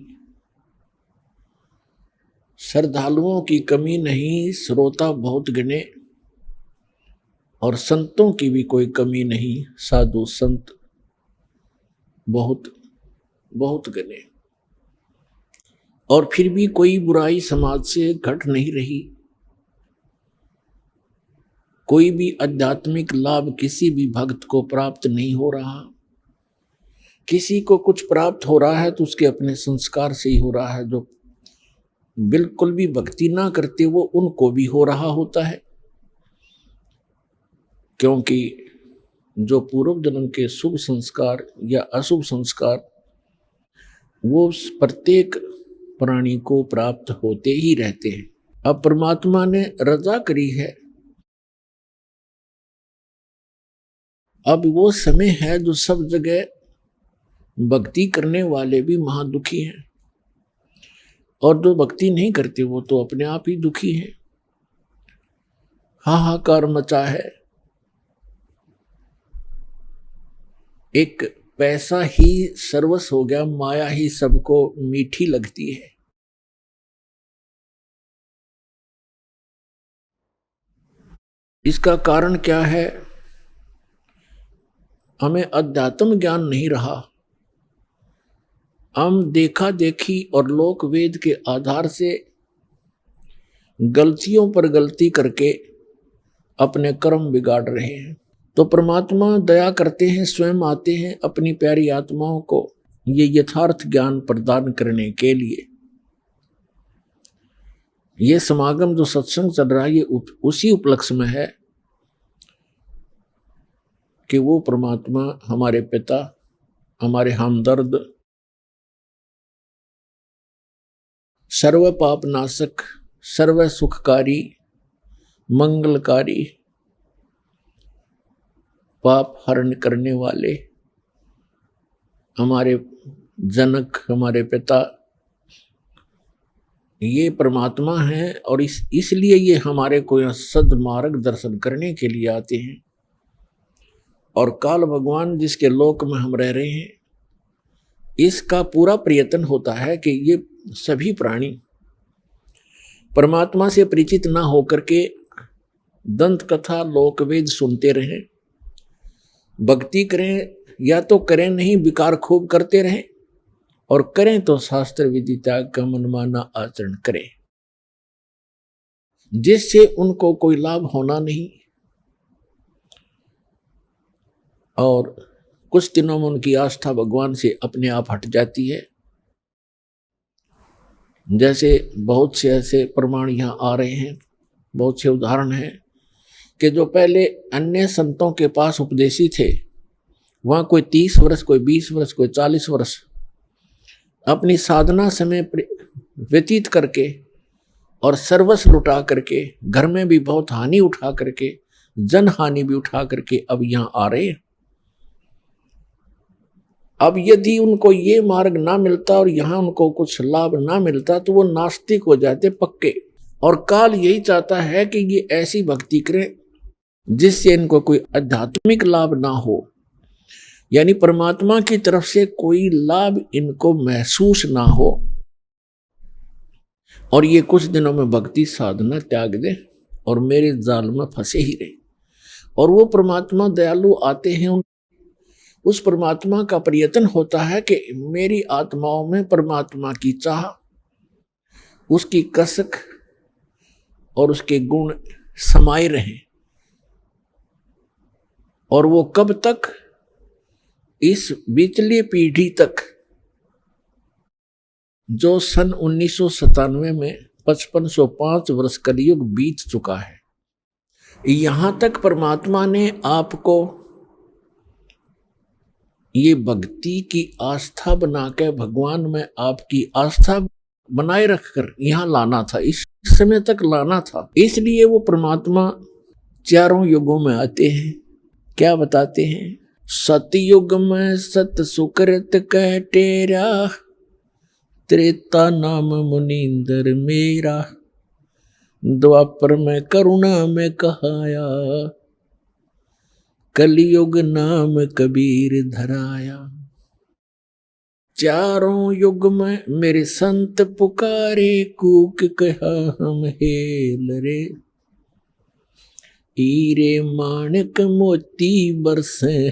श्रद्धालुओं की कमी नहीं, श्रोता बहुत गिने, और संतों की भी कोई कमी नहीं, साधु संत बहुत बहुत गिने। और फिर भी कोई बुराई समाज से घट नहीं रही। कोई भी आध्यात्मिक लाभ किसी भी भक्त को प्राप्त नहीं हो रहा। किसी को कुछ प्राप्त हो रहा है तो उसके अपने संस्कार से ही हो रहा है। जो बिल्कुल भी भक्ति ना करते वो उनको भी हो रहा होता है। क्योंकि जो पूर्व जन्म के शुभ संस्कार या अशुभ संस्कार वो प्रत्येक प्राणी को प्राप्त होते ही रहते हैं। अब परमात्मा ने रजा करी है, अब वो समय है जो सब जगह भक्ति करने वाले भी महादुखी हैं और जो भक्ति नहीं करते वो तो अपने आप ही दुखी हैं। हाहाकार मचा है। एक पैसा ही सर्वस्व हो गया, माया ही सबको मीठी लगती है। इसका कारण क्या है? हमें अध्यात्म ज्ञान नहीं रहा। हम देखा देखी और लोक वेद के आधार से गलतियों पर गलती करके अपने कर्म बिगाड़ रहे हैं। तो परमात्मा दया करते हैं, स्वयं आते हैं अपनी प्यारी आत्माओं को ये यथार्थ ज्ञान प्रदान करने के लिए। ये समागम जो सत्संग चल रहा है ये उसी उपलक्ष्य में है कि वो परमात्मा हमारे पिता, हमारे हमदर्द, सर्व पाप नाशक, सर्व सुखकारी, मंगलकारी, पाप हरण करने वाले हमारे जनक, हमारे पिता, ये परमात्मा हैं। और इसलिए ये हमारे को यहाँ सद्मार्ग दर्शन करने के लिए आते हैं। और काल भगवान जिसके लोक में हम रह रहे हैं, इसका पूरा प्रयत्न होता है कि ये सभी प्राणी परमात्मा से परिचित ना होकर के दंत कथा लोकवेद सुनते रहें, भक्ति करें या तो करें नहीं, विकार खूब करते रहें, और करें तो शास्त्र विधि त्याग का मनमाना आचरण करें, जिससे उनको कोई लाभ होना नहीं। और कुछ दिनों में उनकी आस्था भगवान से अपने आप हट जाती है। जैसे बहुत से ऐसे प्रमाण यहाँ आ रहे हैं, बहुत से उदाहरण हैं कि जो पहले अन्य संतों के पास उपदेशी थे, वहाँ कोई 30 वर्ष, कोई 20 वर्ष, कोई 40 वर्ष अपनी साधना समय व्यतीत करके और सर्वस्व लुटा करके, घर में भी बहुत हानि उठा करके, जन हानि भी उठा करके अब यहाँ आ रहे हैं। अब यदि उनको ये मार्ग ना मिलता और यहाँ उनको कुछ लाभ ना मिलता तो वो नास्तिक हो जाते पक्के। और काल यही चाहता है कि ये ऐसी भक्ति करें जिससे इनको कोई आध्यात्मिक लाभ ना हो, यानी परमात्मा की तरफ से कोई लाभ इनको महसूस ना हो, और ये कुछ दिनों में भक्ति साधना त्याग दे और मेरे जाल में फंसे ही रहे। और वो परमात्मा दयालु आते हैं, उस परमात्मा का प्रयत्न होता है कि मेरी आत्माओं में परमात्मा की चाह, उसकी कसक और उसके गुण समाये रहें। और वो कब तक? इस बीचली पीढ़ी तक, जो सन 1997 में 5505 वर्ष कलयुग बीत चुका है। यहां तक परमात्मा ने आपको ये भक्ति की आस्था बना के भगवान में आपकी आस्था बनाए रखकर यहाँ लाना था, इस समय तक लाना था। इसलिए वो परमात्मा चारों युगों में आते हैं। क्या बताते हैं? सतयुग में सत सुकृत कह टेरा, त्रेता नाम मुनींद्र मेरा, द्वापर में करुणा में कहाया, कलयुग नाम कबीर धराया। चारों युग में मेरे संत पुकारे, कूक कहा हम हेल रे, हीरे माणिक मोती बरसे,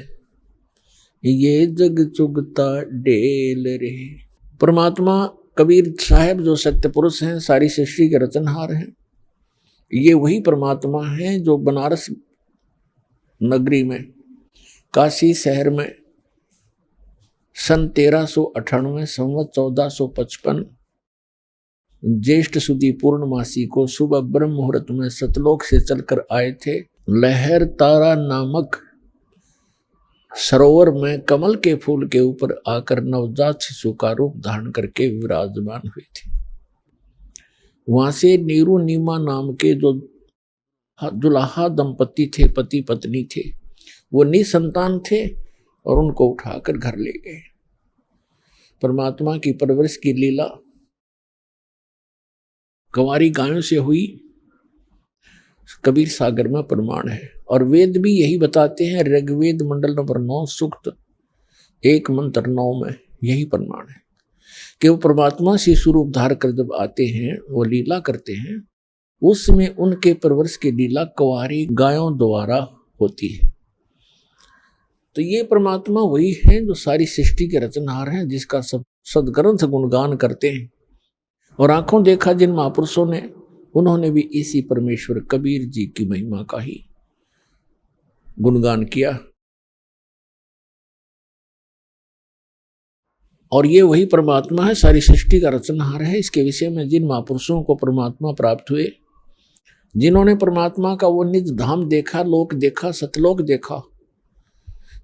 ये जग चुगता डेल रे। परमात्मा कबीर साहब जो सत्य पुरुष हैं, सारी सृष्टि के रचनहार हैं, ये वही परमात्मा हैं जो बनारस नगरी में, काशी शहर में सन 1398 संवत 1455 ज्येष्ठ सुदी पूर्णमासी को सुबह ब्रह्म मुहूर्त में सतलोक से चलकर आए थे लहर तारा नामक सरोवर में कमल के फूल के ऊपर आकर नवजात शिशु का रूप धारण करके विराजमान हुई थी। वहां से नीरू नीमा नाम के जो दुल्हा दंपति थे, पति पत्नी थे, वो निसंतान थे और उनको उठाकर घर ले गए। परमात्मा की परवरिश की लीला कंवारी गायों से हुई, कबीर सागर में प्रमाण है। और वेद भी यही बताते हैं, ऋग्वेद मंडल नंबर 9 सूक्त 1 मंत्र 9 में यही प्रमाण है कि वो परमात्मा से स्वरूप धार कर जब आते हैं, वो लीला करते हैं, उसमें उनके परवरिश की लीला कंवारी गायों द्वारा होती है। तो ये परमात्मा वही है जो सारी सृष्टि के रचनहार हैं, जिसका सब सदग्रंथ गुणगान करते हैं। और आंखों देखा जिन महापुरुषों ने, उन्होंने भी इसी परमेश्वर कबीर जी की महिमा का ही गुणगान किया। और ये वही परमात्मा है, सारी सृष्टि का रचनहार है। इसके विषय में जिन महापुरुषों को परमात्मा प्राप्त हुए, जिन्होंने परमात्मा का वो निज धाम देखा, लोक देखा, सतलोक देखा,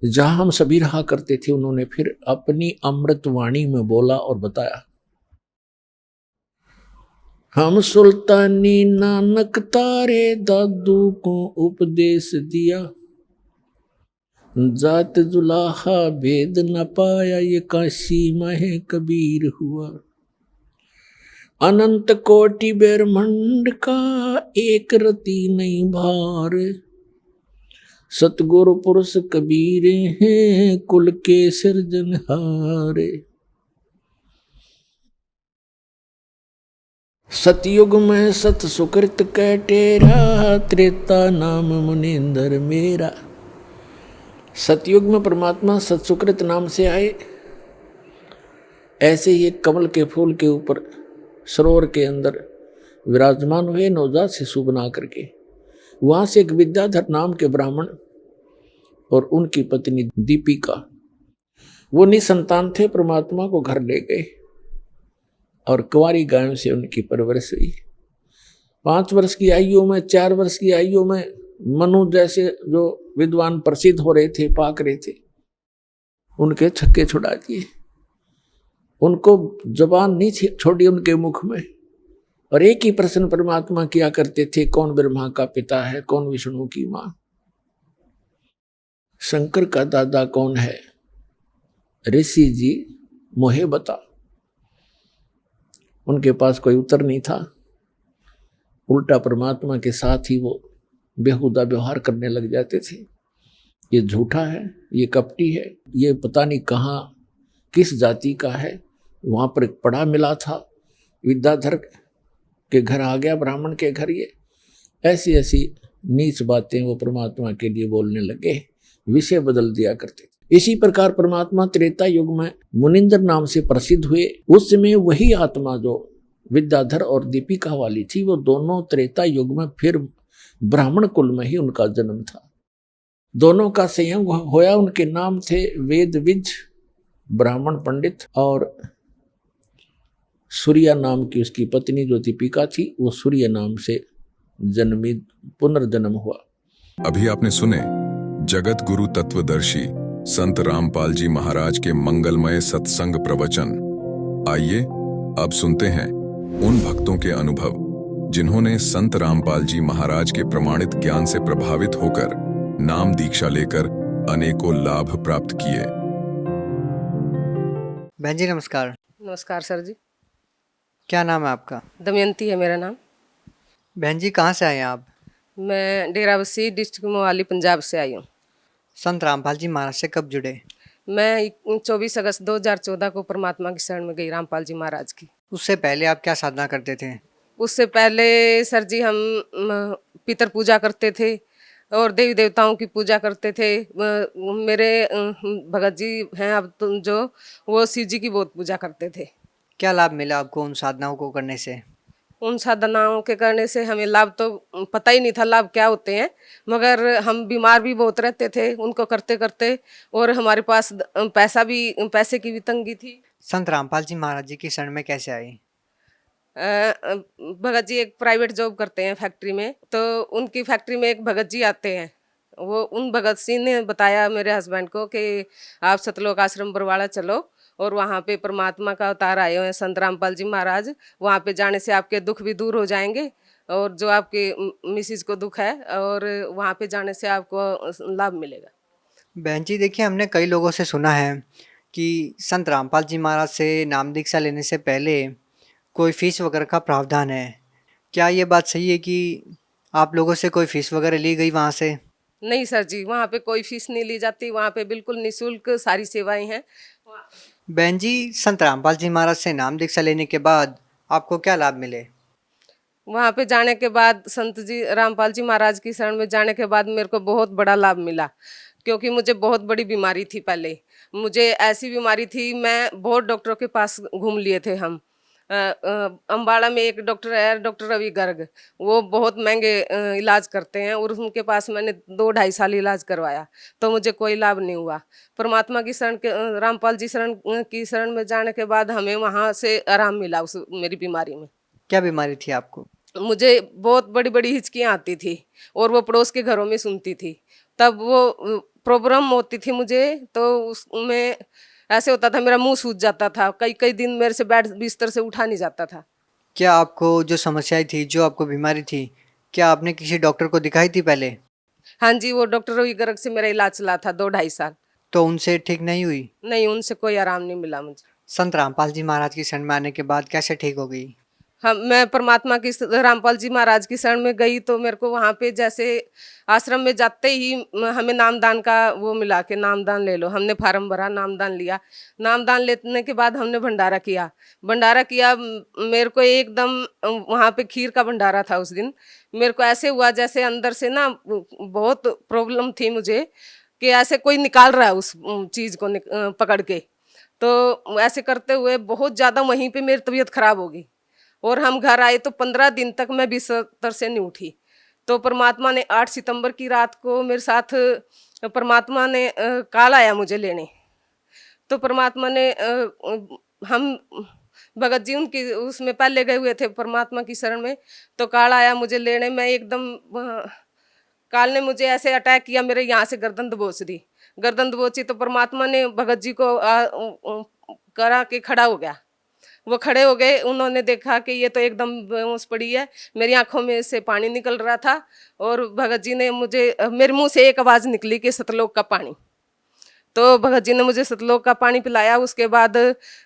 जहां हम सभी रहा करते थे, उन्होंने फिर अपनी अमृत वाणी में बोला और बताया, हम सुल्तानी नानक तारे दादू को उपदेश दिया, जात जुलाहा भेद न पाया, ये काशी में कबीर हुआ। अनंत कोटि ब्रह्मांड का एक रति नहीं भार, सतगुरु पुरुष कबीर हैं कुल के सिरजनहारे। सतयुग में सत सुकृत कै टेरा, त्रेता नाम मुनिंदर मेरा। सतयुग में परमात्मा सतसुकृत नाम से आए, ऐसे ही कमल के फूल के ऊपर सरोवर के अंदर विराजमान हुए नवजात शिशु बना करके। वहां से एक विद्याधर नाम के ब्राह्मण और उनकी पत्नी दीपिका, वो निसंतान थे, परमात्मा को घर ले गए और कुंवारी गायों से उनकी परवरिश हुई। 5 वर्ष की आयु में, 4 वर्ष की आयु में मनु जैसे जो विद्वान प्रसिद्ध हो रहे थे, पाक रहे थे, उनके छक्के छुड़ा दिए। उनको जबान नहीं छोड़ी उनके मुख में। और एक ही प्रश्न परमात्मा किया करते थे, कौन ब्रह्मा का पिता है, कौन विष्णु की मां, शंकर का दादा कौन है, ऋषि जी मोहे बता। उनके पास कोई उत्तर नहीं था। उल्टा परमात्मा के साथ ही वो बेहुदा व्यवहार करने लग जाते थे। ये झूठा है, ये कपटी है, ये पता नहीं कहाँ किस जाति का है। वहाँ पर पढ़ा मिला था, विद्याधर के घर आ गया, ब्राह्मण के घर। ये ऐसी ऐसी नीच बातें वो परमात्मा के लिए बोलने लगे, विषय बदल दिया करते थे। इसी प्रकार परमात्मा त्रेता युग में मुनिंदर नाम से प्रसिद्ध हुए। उस समय वही आत्मा जो विद्याधर और दीपिका वाली थी, वो दोनों त्रेता युग में फिर ब्राह्मण कुल में ही उनका जन्म था। दोनों का संयोग होया। उनके नाम थे वेद विज ब्राह्मण पंडित, और सूर्या नाम की उसकी पत्नी जो दीपिका थी, वो सूर्य नाम से जन्मी, पुनर्जन्म हुआ।
अभी आपने सुने जगत गुरु तत्वदर्शी संत रामपाल जी महाराज के मंगलमय सत्संग प्रवचन। आइए अब सुनते हैं उन भक्तों के अनुभव जिन्होंने संत रामपाल जी महाराज के प्रमाणित ज्ञान से प्रभावित होकर नाम दीक्षा लेकर अनेकों लाभ प्राप्त किए।
बहन जी नमस्कार।
नमस्कार सर जी।
क्या नाम है आपका?
दमयंती है मेरा नाम।
बहन जी कहाँ से आए हैं आप?
मैं डेराबस्सी डिस्ट्रिक्ट मोहाली पंजाब से आई हूँ।
संत रामपाल जी महाराज से कब जुड़े?
मैं 24 अगस्त 2014 को परमात्मा की शरण में गई रामपाल जी महाराज की।
उससे पहले आप क्या साधना करते थे?
उससे पहले सर जी हम पितर पूजा करते थे और देवी देवताओं की पूजा करते थे। मेरे भगत जी हैं अब तो जो, वो शिव जी की बहुत पूजा करते थे।
क्या लाभ मिला आपको उन साधनाओं को करने से?
उन साधनाओं के करने से हमें लाभ तो पता ही नहीं था लाभ क्या होते हैं, मगर हम बीमार भी बहुत रहते थे उनको करते करते, और हमारे पास पैसे की भी तंगी थी।
संत रामपाल जी महाराज जी की शरण में कैसे आई?
भगत जी एक प्राइवेट जॉब करते हैं फैक्ट्री में, तो उनकी फैक्ट्री में एक भगत जी आते हैं। वो उन भगत सिंह ने बताया मेरे हस्बैंड को कि आप सतलोक आश्रम बरवाड़ा चलो और वहाँ पे परमात्मा का अवतार आए हुए हैं संत रामपाल जी महाराज, वहाँ पे जाने से आपके दुख भी दूर हो जाएंगे और जो आपके मिसिज को दुख है और वहाँ पे जाने से आपको लाभ मिलेगा।
बहन जी देखिए, हमने कई लोगों से सुना है कि संत रामपाल जी महाराज से नाम दीक्षा लेने से पहले कोई फीस वगैरह का प्रावधान है। क्या ये बात सही है कि आप लोगों से कोई फीस वगैरह ली गई वहाँ से?
नहीं सर जी, वहाँ पे कोई फीस नहीं ली जाती, वहाँ पे बिल्कुल निःशुल्क सारी सेवाएं हैं।
बहन जी, संत रामपाल जी महाराज से नाम दीक्षा लेने के बाद आपको क्या लाभ मिले?
वहाँ पे जाने के बाद संत जी रामपाल जी महाराज की शरण में जाने के बाद मेरे को बहुत बड़ा लाभ मिला, क्योंकि मुझे बहुत बड़ी बीमारी थी। पहले मुझे ऐसी बीमारी थी, मैं बहुत डॉक्टरों के पास घूम लिए थे हम। अम्बाड़ा में एक डॉक्टर है, डॉक्टर रवि गर्ग, वो बहुत महंगे इलाज करते हैं और उनके पास मैंने 2-2.5 साल इलाज करवाया तो मुझे कोई लाभ नहीं हुआ। परमात्मा की शरण के रामपाल जी की शरण में जाने के बाद हमें वहाँ से आराम मिला उस मेरी बीमारी में।
क्या बीमारी थी आपको?
मुझे बहुत बड़ी बड़ी हिचकियाँ आती थी और वो पड़ोस के घरों में सुनती थी, तब वो प्रॉब्लम होती थी मुझे, तो उसमें ऐसे होता था मेरा मुंह सूज जाता था, कई कई दिन मेरे से बेड बिस्तर से उठा नहीं जाता था।
क्या आपको जो समस्याएं थी, जो आपको बीमारी थी, क्या आपने किसी डॉक्टर को दिखाई थी पहले?
हाँ जी, वो डॉक्टर रवि गर्ग से मेरा इलाज चला था 2-2.5 साल।
तो उनसे ठीक नहीं हुई?
नहीं, उनसे कोई आराम नहीं मिला मुझे।
संत रामपाल जी महाराज की शरण में आने के बाद कैसे ठीक हो गई?
मैं परमात्मा की रामपाल जी महाराज की शरण में गई तो मेरे को वहाँ पे जैसे आश्रम में जाते ही हमें नामदान का वो मिला कि नामदान ले लो। हमने फार्म भरा, नामदान लिया। नामदान लेने के बाद हमने भंडारा किया। मेरे को एकदम वहाँ पे खीर का भंडारा था उस दिन। मेरे को ऐसे हुआ जैसे अंदर से ना बहुत प्रॉब्लम थी मुझे कि ऐसे कोई निकाल रहा है उस चीज़ को पकड़ के। तो ऐसे करते हुए बहुत ज़्यादा वहीं पे मेरी तबीयत खराब हो गई और हम घर आए तो 15 दिन तक मैं बिस्तर से नहीं उठी। तो परमात्मा ने 8 सितंबर की रात को मेरे साथ परमात्मा ने काल आया मुझे लेने। तो परमात्मा ने हम भगत जी उनकी उसमें पहले गए हुए थे परमात्मा की शरण में, तो काल आया मुझे लेने। मैं एकदम काल ने मुझे ऐसे अटैक किया, मेरे यहाँ से गर्दन दबोच दी। गर्दन दबोची तो परमात्मा ने भगत जी को करा के खड़ा हो गया। वो खड़े हो गए, उन्होंने देखा कि ये तो एकदम बेहोश पड़ी है। मेरी आंखों में से पानी निकल रहा था और भगत जी ने मेरे मुंह से एक आवाज़ निकली कि सतलोक का पानी। तो भगत जी ने मुझे सतलोक का पानी पिलाया। उसके बाद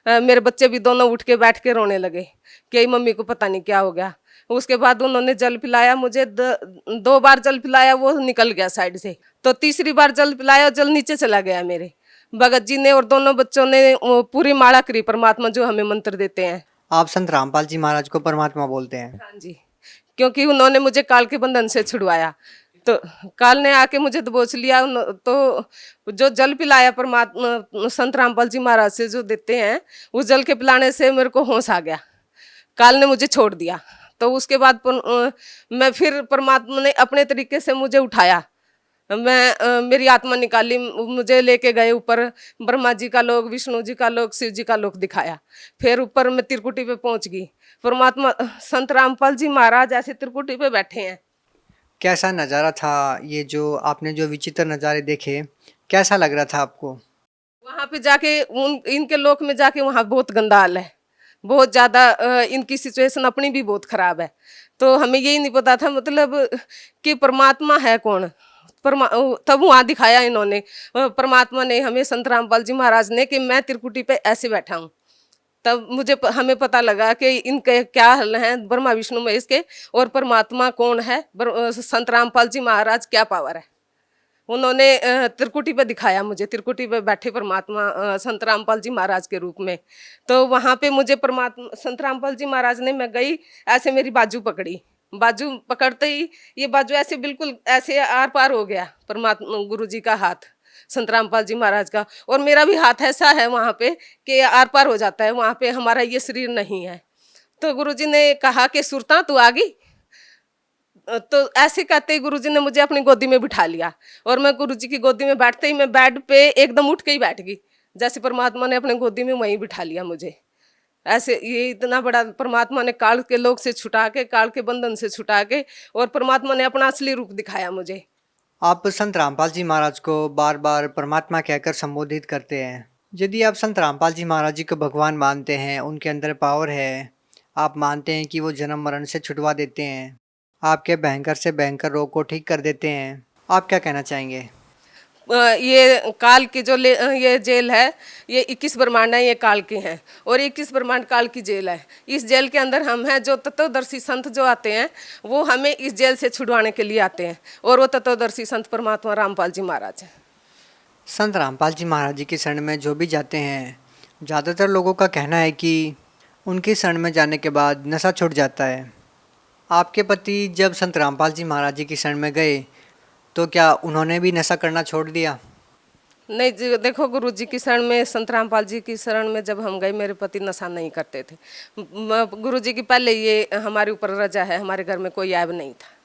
मेरे बच्चे भी दोनों उठ के बैठ के रोने लगे कि मम्मी को पता नहीं क्या हो गया। उसके बाद उन्होंने जल पिलाया मुझे, 2 बार जल पिलाया, वो निकल गया साइड से। तो तीसरी बार जल पिलाया, जल नीचे चला गया मेरे। भगत जी ने और दोनों बच्चों ने पूरी माला करी, परमात्मा जो हमें मंत्र देते हैं।
आप संत रामपाल जी महाराज को परमात्मा बोलते हैं?
हाँ जी, क्योंकि उन्होंने मुझे काल के बंधन से छुड़वाया। तो काल ने आके मुझे दबोच लिया। तो जो जल पिलाया परमात्मा संत रामपाल जी महाराज से जो देते हैं, उस जल के पिलाने से मेरे को होश आ गया। काल ने मुझे छोड़ दिया। तो उसके बाद मैं फिर परमात्मा ने अपने तरीके से मुझे उठाया। मेरी आत्मा निकाली, मुझे लेके गए ऊपर। ब्रह्मा जी का लोक, विष्णु जी का लोक, शिव जी का लोक दिखाया। फिर ऊपर मैं त्रिकुटी पे पहुंच गई। परमात्मा संत रामपाल जी महाराज ऐसे त्रिकुटी पे बैठे हैं।
कैसा नज़ारा था ये, जो आपने जो विचित्र नज़ारे देखे, कैसा लग रहा था आपको?
वहाँ पे जाके इनके लोक में जाके वहाँ बहुत गंदा हाल है, बहुत ज़्यादा। इनकी सिचुएशन अपनी भी बहुत ख़राब है। तो हमें यही नहीं पता था मतलब कि परमात्मा है कौन। तब वहाँ दिखाया इन्होंने, परमात्मा ने हमें, संत रामपाल जी महाराज ने, कि मैं त्रिकुटी पे ऐसे बैठा हूँ। तब हमें पता लगा कि इनके क्या हल हैं, ब्रह्मा विष्णु महेश के, और परमात्मा कौन है, संत रामपाल जी महाराज क्या पावर है। उन्होंने त्रिकुटी पे दिखाया मुझे, त्रिकुटी पे बैठे परमात्मा संत रामपाल जी महाराज के रूप में। तो वहाँ पे मुझे परमात्मा संत रामपाल जी महाराज ने, मैं गई ऐसे, मेरी बाजू पकड़ी। बाजू पकड़ते ही ये बाजू ऐसे बिल्कुल ऐसे आर पार हो गया परमात्मा गुरु जी का हाथ, संत रामपाल जी महाराज का। और मेरा भी हाथ ऐसा है वहाँ पे कि आर पार हो जाता है। वहाँ पे हमारा ये शरीर नहीं है। तो गुरु जी ने कहा कि सुरता तू आ गई। तो ऐसे कहते ही गुरुजी ने मुझे अपनी गोदी में बिठा लिया और मैं गुरुजी की गोदी में बैठते ही मैं बेड पे एकदम उठ के ही बैठ गई, जैसे परमात्मा ने अपने गोदी में वहीं बिठा लिया मुझे। ऐसे ये इतना बड़ा परमात्मा ने काल के लोग से छुटा के, काल के बंधन से छुटा के, और परमात्मा ने अपना असली रूप दिखाया मुझे।
आप संत रामपाल जी महाराज को बार बार परमात्मा कहकर संबोधित करते हैं। यदि आप संत रामपाल जी महाराज जी को भगवान मानते हैं, उनके अंदर पावर है, आप मानते हैं कि वो जन्म मरण से छुटवा देते हैं, आपके भयंकर से भयंकर रोग को ठीक कर देते हैं, आप क्या कहना चाहेंगे?
ये काल की जो ये जेल है, ये 21 ब्रह्मांड है, ये काल के हैं, और 21 ब्रह्मांड काल की जेल है। इस जेल के अंदर हम हैं। जो तत्वदर्शी संत जो आते हैं वो हमें इस जेल से छुड़वाने के लिए आते हैं, और वो तत्वदर्शी संत परमात्मा रामपाल जी महाराज हैं।
संत रामपाल जी महाराज जी की शरण में जो भी जाते हैं, ज़्यादातर लोगों का कहना है कि उनकी शरण में जाने के बाद नशा छूट जाता है। आपके पति जब संत रामपाल जी महाराज जी की शरण में गए तो क्या उन्होंने भी नशा करना छोड़ दिया?
नहीं जी, देखो गुरु जी की शरण में, संत रामपाल जी की शरण में जब हम गए, मेरे पति नशा नहीं करते थे। गुरु जी की पहले ये हमारे ऊपर रजा है, हमारे घर में कोई ऐब नहीं था।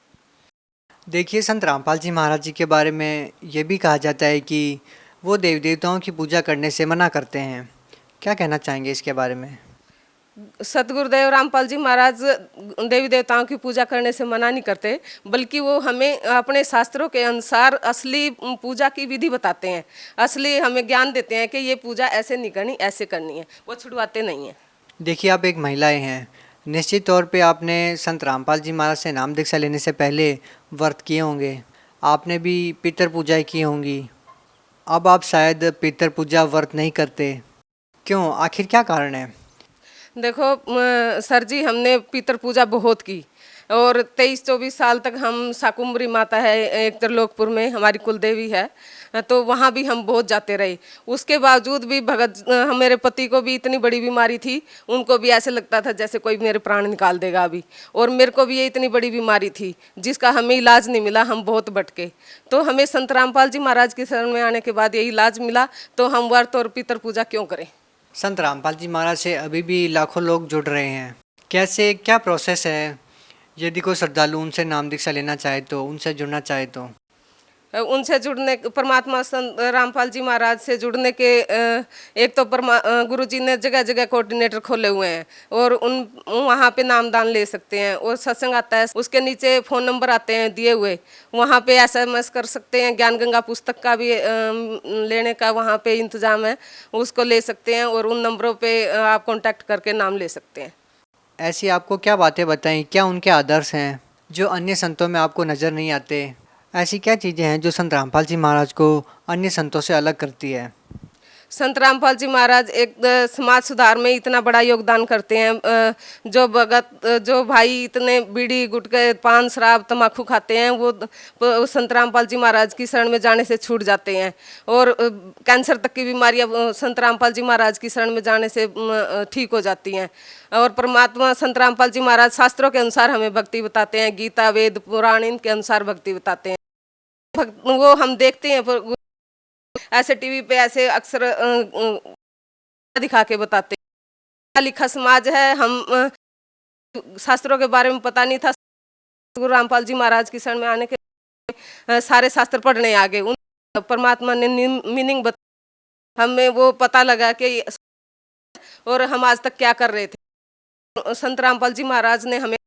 देखिए, संत रामपाल जी महाराज जी के बारे में ये भी कहा जाता है कि वो देवी देवताओं की पूजा करने से मना करते हैं। क्या कहना चाहेंगे इसके बारे में?
सतगुरुदेव रामपाल जी महाराज देवी देवताओं की पूजा करने से मना नहीं करते, बल्कि वो हमें अपने शास्त्रों के अनुसार असली पूजा की विधि बताते हैं, असली हमें ज्ञान देते हैं कि ये पूजा ऐसे नहीं करनी, ऐसे करनी है। वो छुड़वाते नहीं हैं।
देखिए, आप एक महिलाएं हैं, निश्चित तौर पे आपने संत रामपाल जी महाराज से नाम दीक्षा लेने से पहले व्रत किए होंगे, आपने भी पितर पूजा की होंगी। अब आप शायद पितर पूजा व्रत नहीं करते, क्यों? आखिर क्या कारण है?
देखो सर जी, हमने पितर पूजा बहुत की, और 23-24 साल तक हम शाकुंभरी माता है एक त्रिलोकपुर में, हमारी कुल देवी है, तो वहाँ भी हम बहुत जाते रहे। उसके बावजूद भी मेरे पति को भी इतनी बड़ी बीमारी थी, उनको भी ऐसे लगता था जैसे कोई मेरे प्राण निकाल देगा अभी, और मेरे को भी ये इतनी बड़ी बीमारी थी जिसका हमें इलाज नहीं मिला। हम बहुत भटके, तो हमें संत रामपाल जी महाराज की शरण में आने के बाद ये इलाज मिला, तो हम व्रत और पितर पूजा क्यों करें।
संत रामपाल जी महाराज से अभी भी लाखों लोग जुड़ रहे हैं। कैसे, क्या प्रोसेस है? यदि कोई श्रद्धालु उनसे नाम दीक्षा लेना चाहे तो, उनसे जुड़ना चाहे तो?
उनसे जुड़ने, परमात्मा संत रामपाल जी महाराज से जुड़ने के एक तो गुरु जी ने जगह जगह कोऑर्डिनेटर खोले हुए हैं, और वहाँ पे नामदान ले सकते हैं, और सत्संग आता है, उसके नीचे फ़ोन नंबर आते हैं दिए हुए, वहाँ पे SMS कर सकते हैं। ज्ञान गंगा पुस्तक का भी लेने का वहाँ पे इंतज़ाम है, उसको ले सकते हैं, और उन नंबरों पे आप कॉन्टैक्ट करके नाम ले सकते हैं।
ऐसी आपको क्या बातें बताई, क्या उनके आदर्श हैं जो अन्य संतों में आपको नज़र नहीं आते? ऐसी क्या चीज़ें हैं जो संत रामपाल जी महाराज को अन्य संतों से अलग करती है?
संत रामपाल जी महाराज एक समाज सुधार में इतना बड़ा योगदान करते हैं। जो भगत, जो भाई इतने बीड़ी गुटखे पान शराब तम्बाकू खाते हैं, वो संत रामपाल जी महाराज की शरण में जाने से छूट जाते हैं, और कैंसर तक की बीमारियां संत रामपाल जी महाराज की शरण में जाने से ठीक हो जाती हैं। और परमात्मा संत रामपाल जी महाराज शास्त्रों के अनुसार हमें भक्ति बताते हैं, गीता वेद पुराण इनके अनुसार भक्ति बताते हैं। वो हम देखते हैं ऐसे टीवी पे ऐसे अक्सर दिखा के बताते हैं। लिखा समाज है, हम शास्त्रों के बारे में पता नहीं था। गुरु रामपाल जी महाराज की शरण में आने के सारे शास्त्र पढ़ने आ गए, उन परमात्मा ने मीनिंग बता, हमें वो पता लगा कि और हम आज तक क्या कर रहे थे। संत रामपाल जी महाराज ने हमें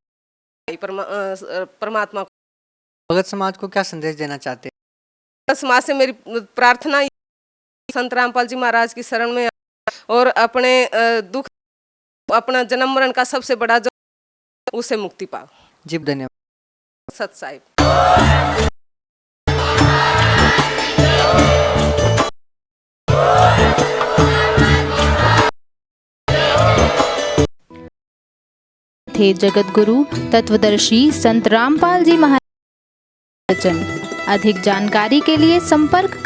परमात्मा को,
भगत समाज को क्या संदेश देना चाहते हैं?
समाज से मेरी प्रार्थना संत रामपाल जी महाराज की शरण में और अपने दुख, अपना जन्म मरण का सबसे बड़ा जो, उसे मुक्ति पाओ।
जी धन्यवाद।
सत साहिब।
थे जगत गुरु तत्वदर्शी संत रामपाल जी महाराज। अधिक जानकारी के लिए संपर्क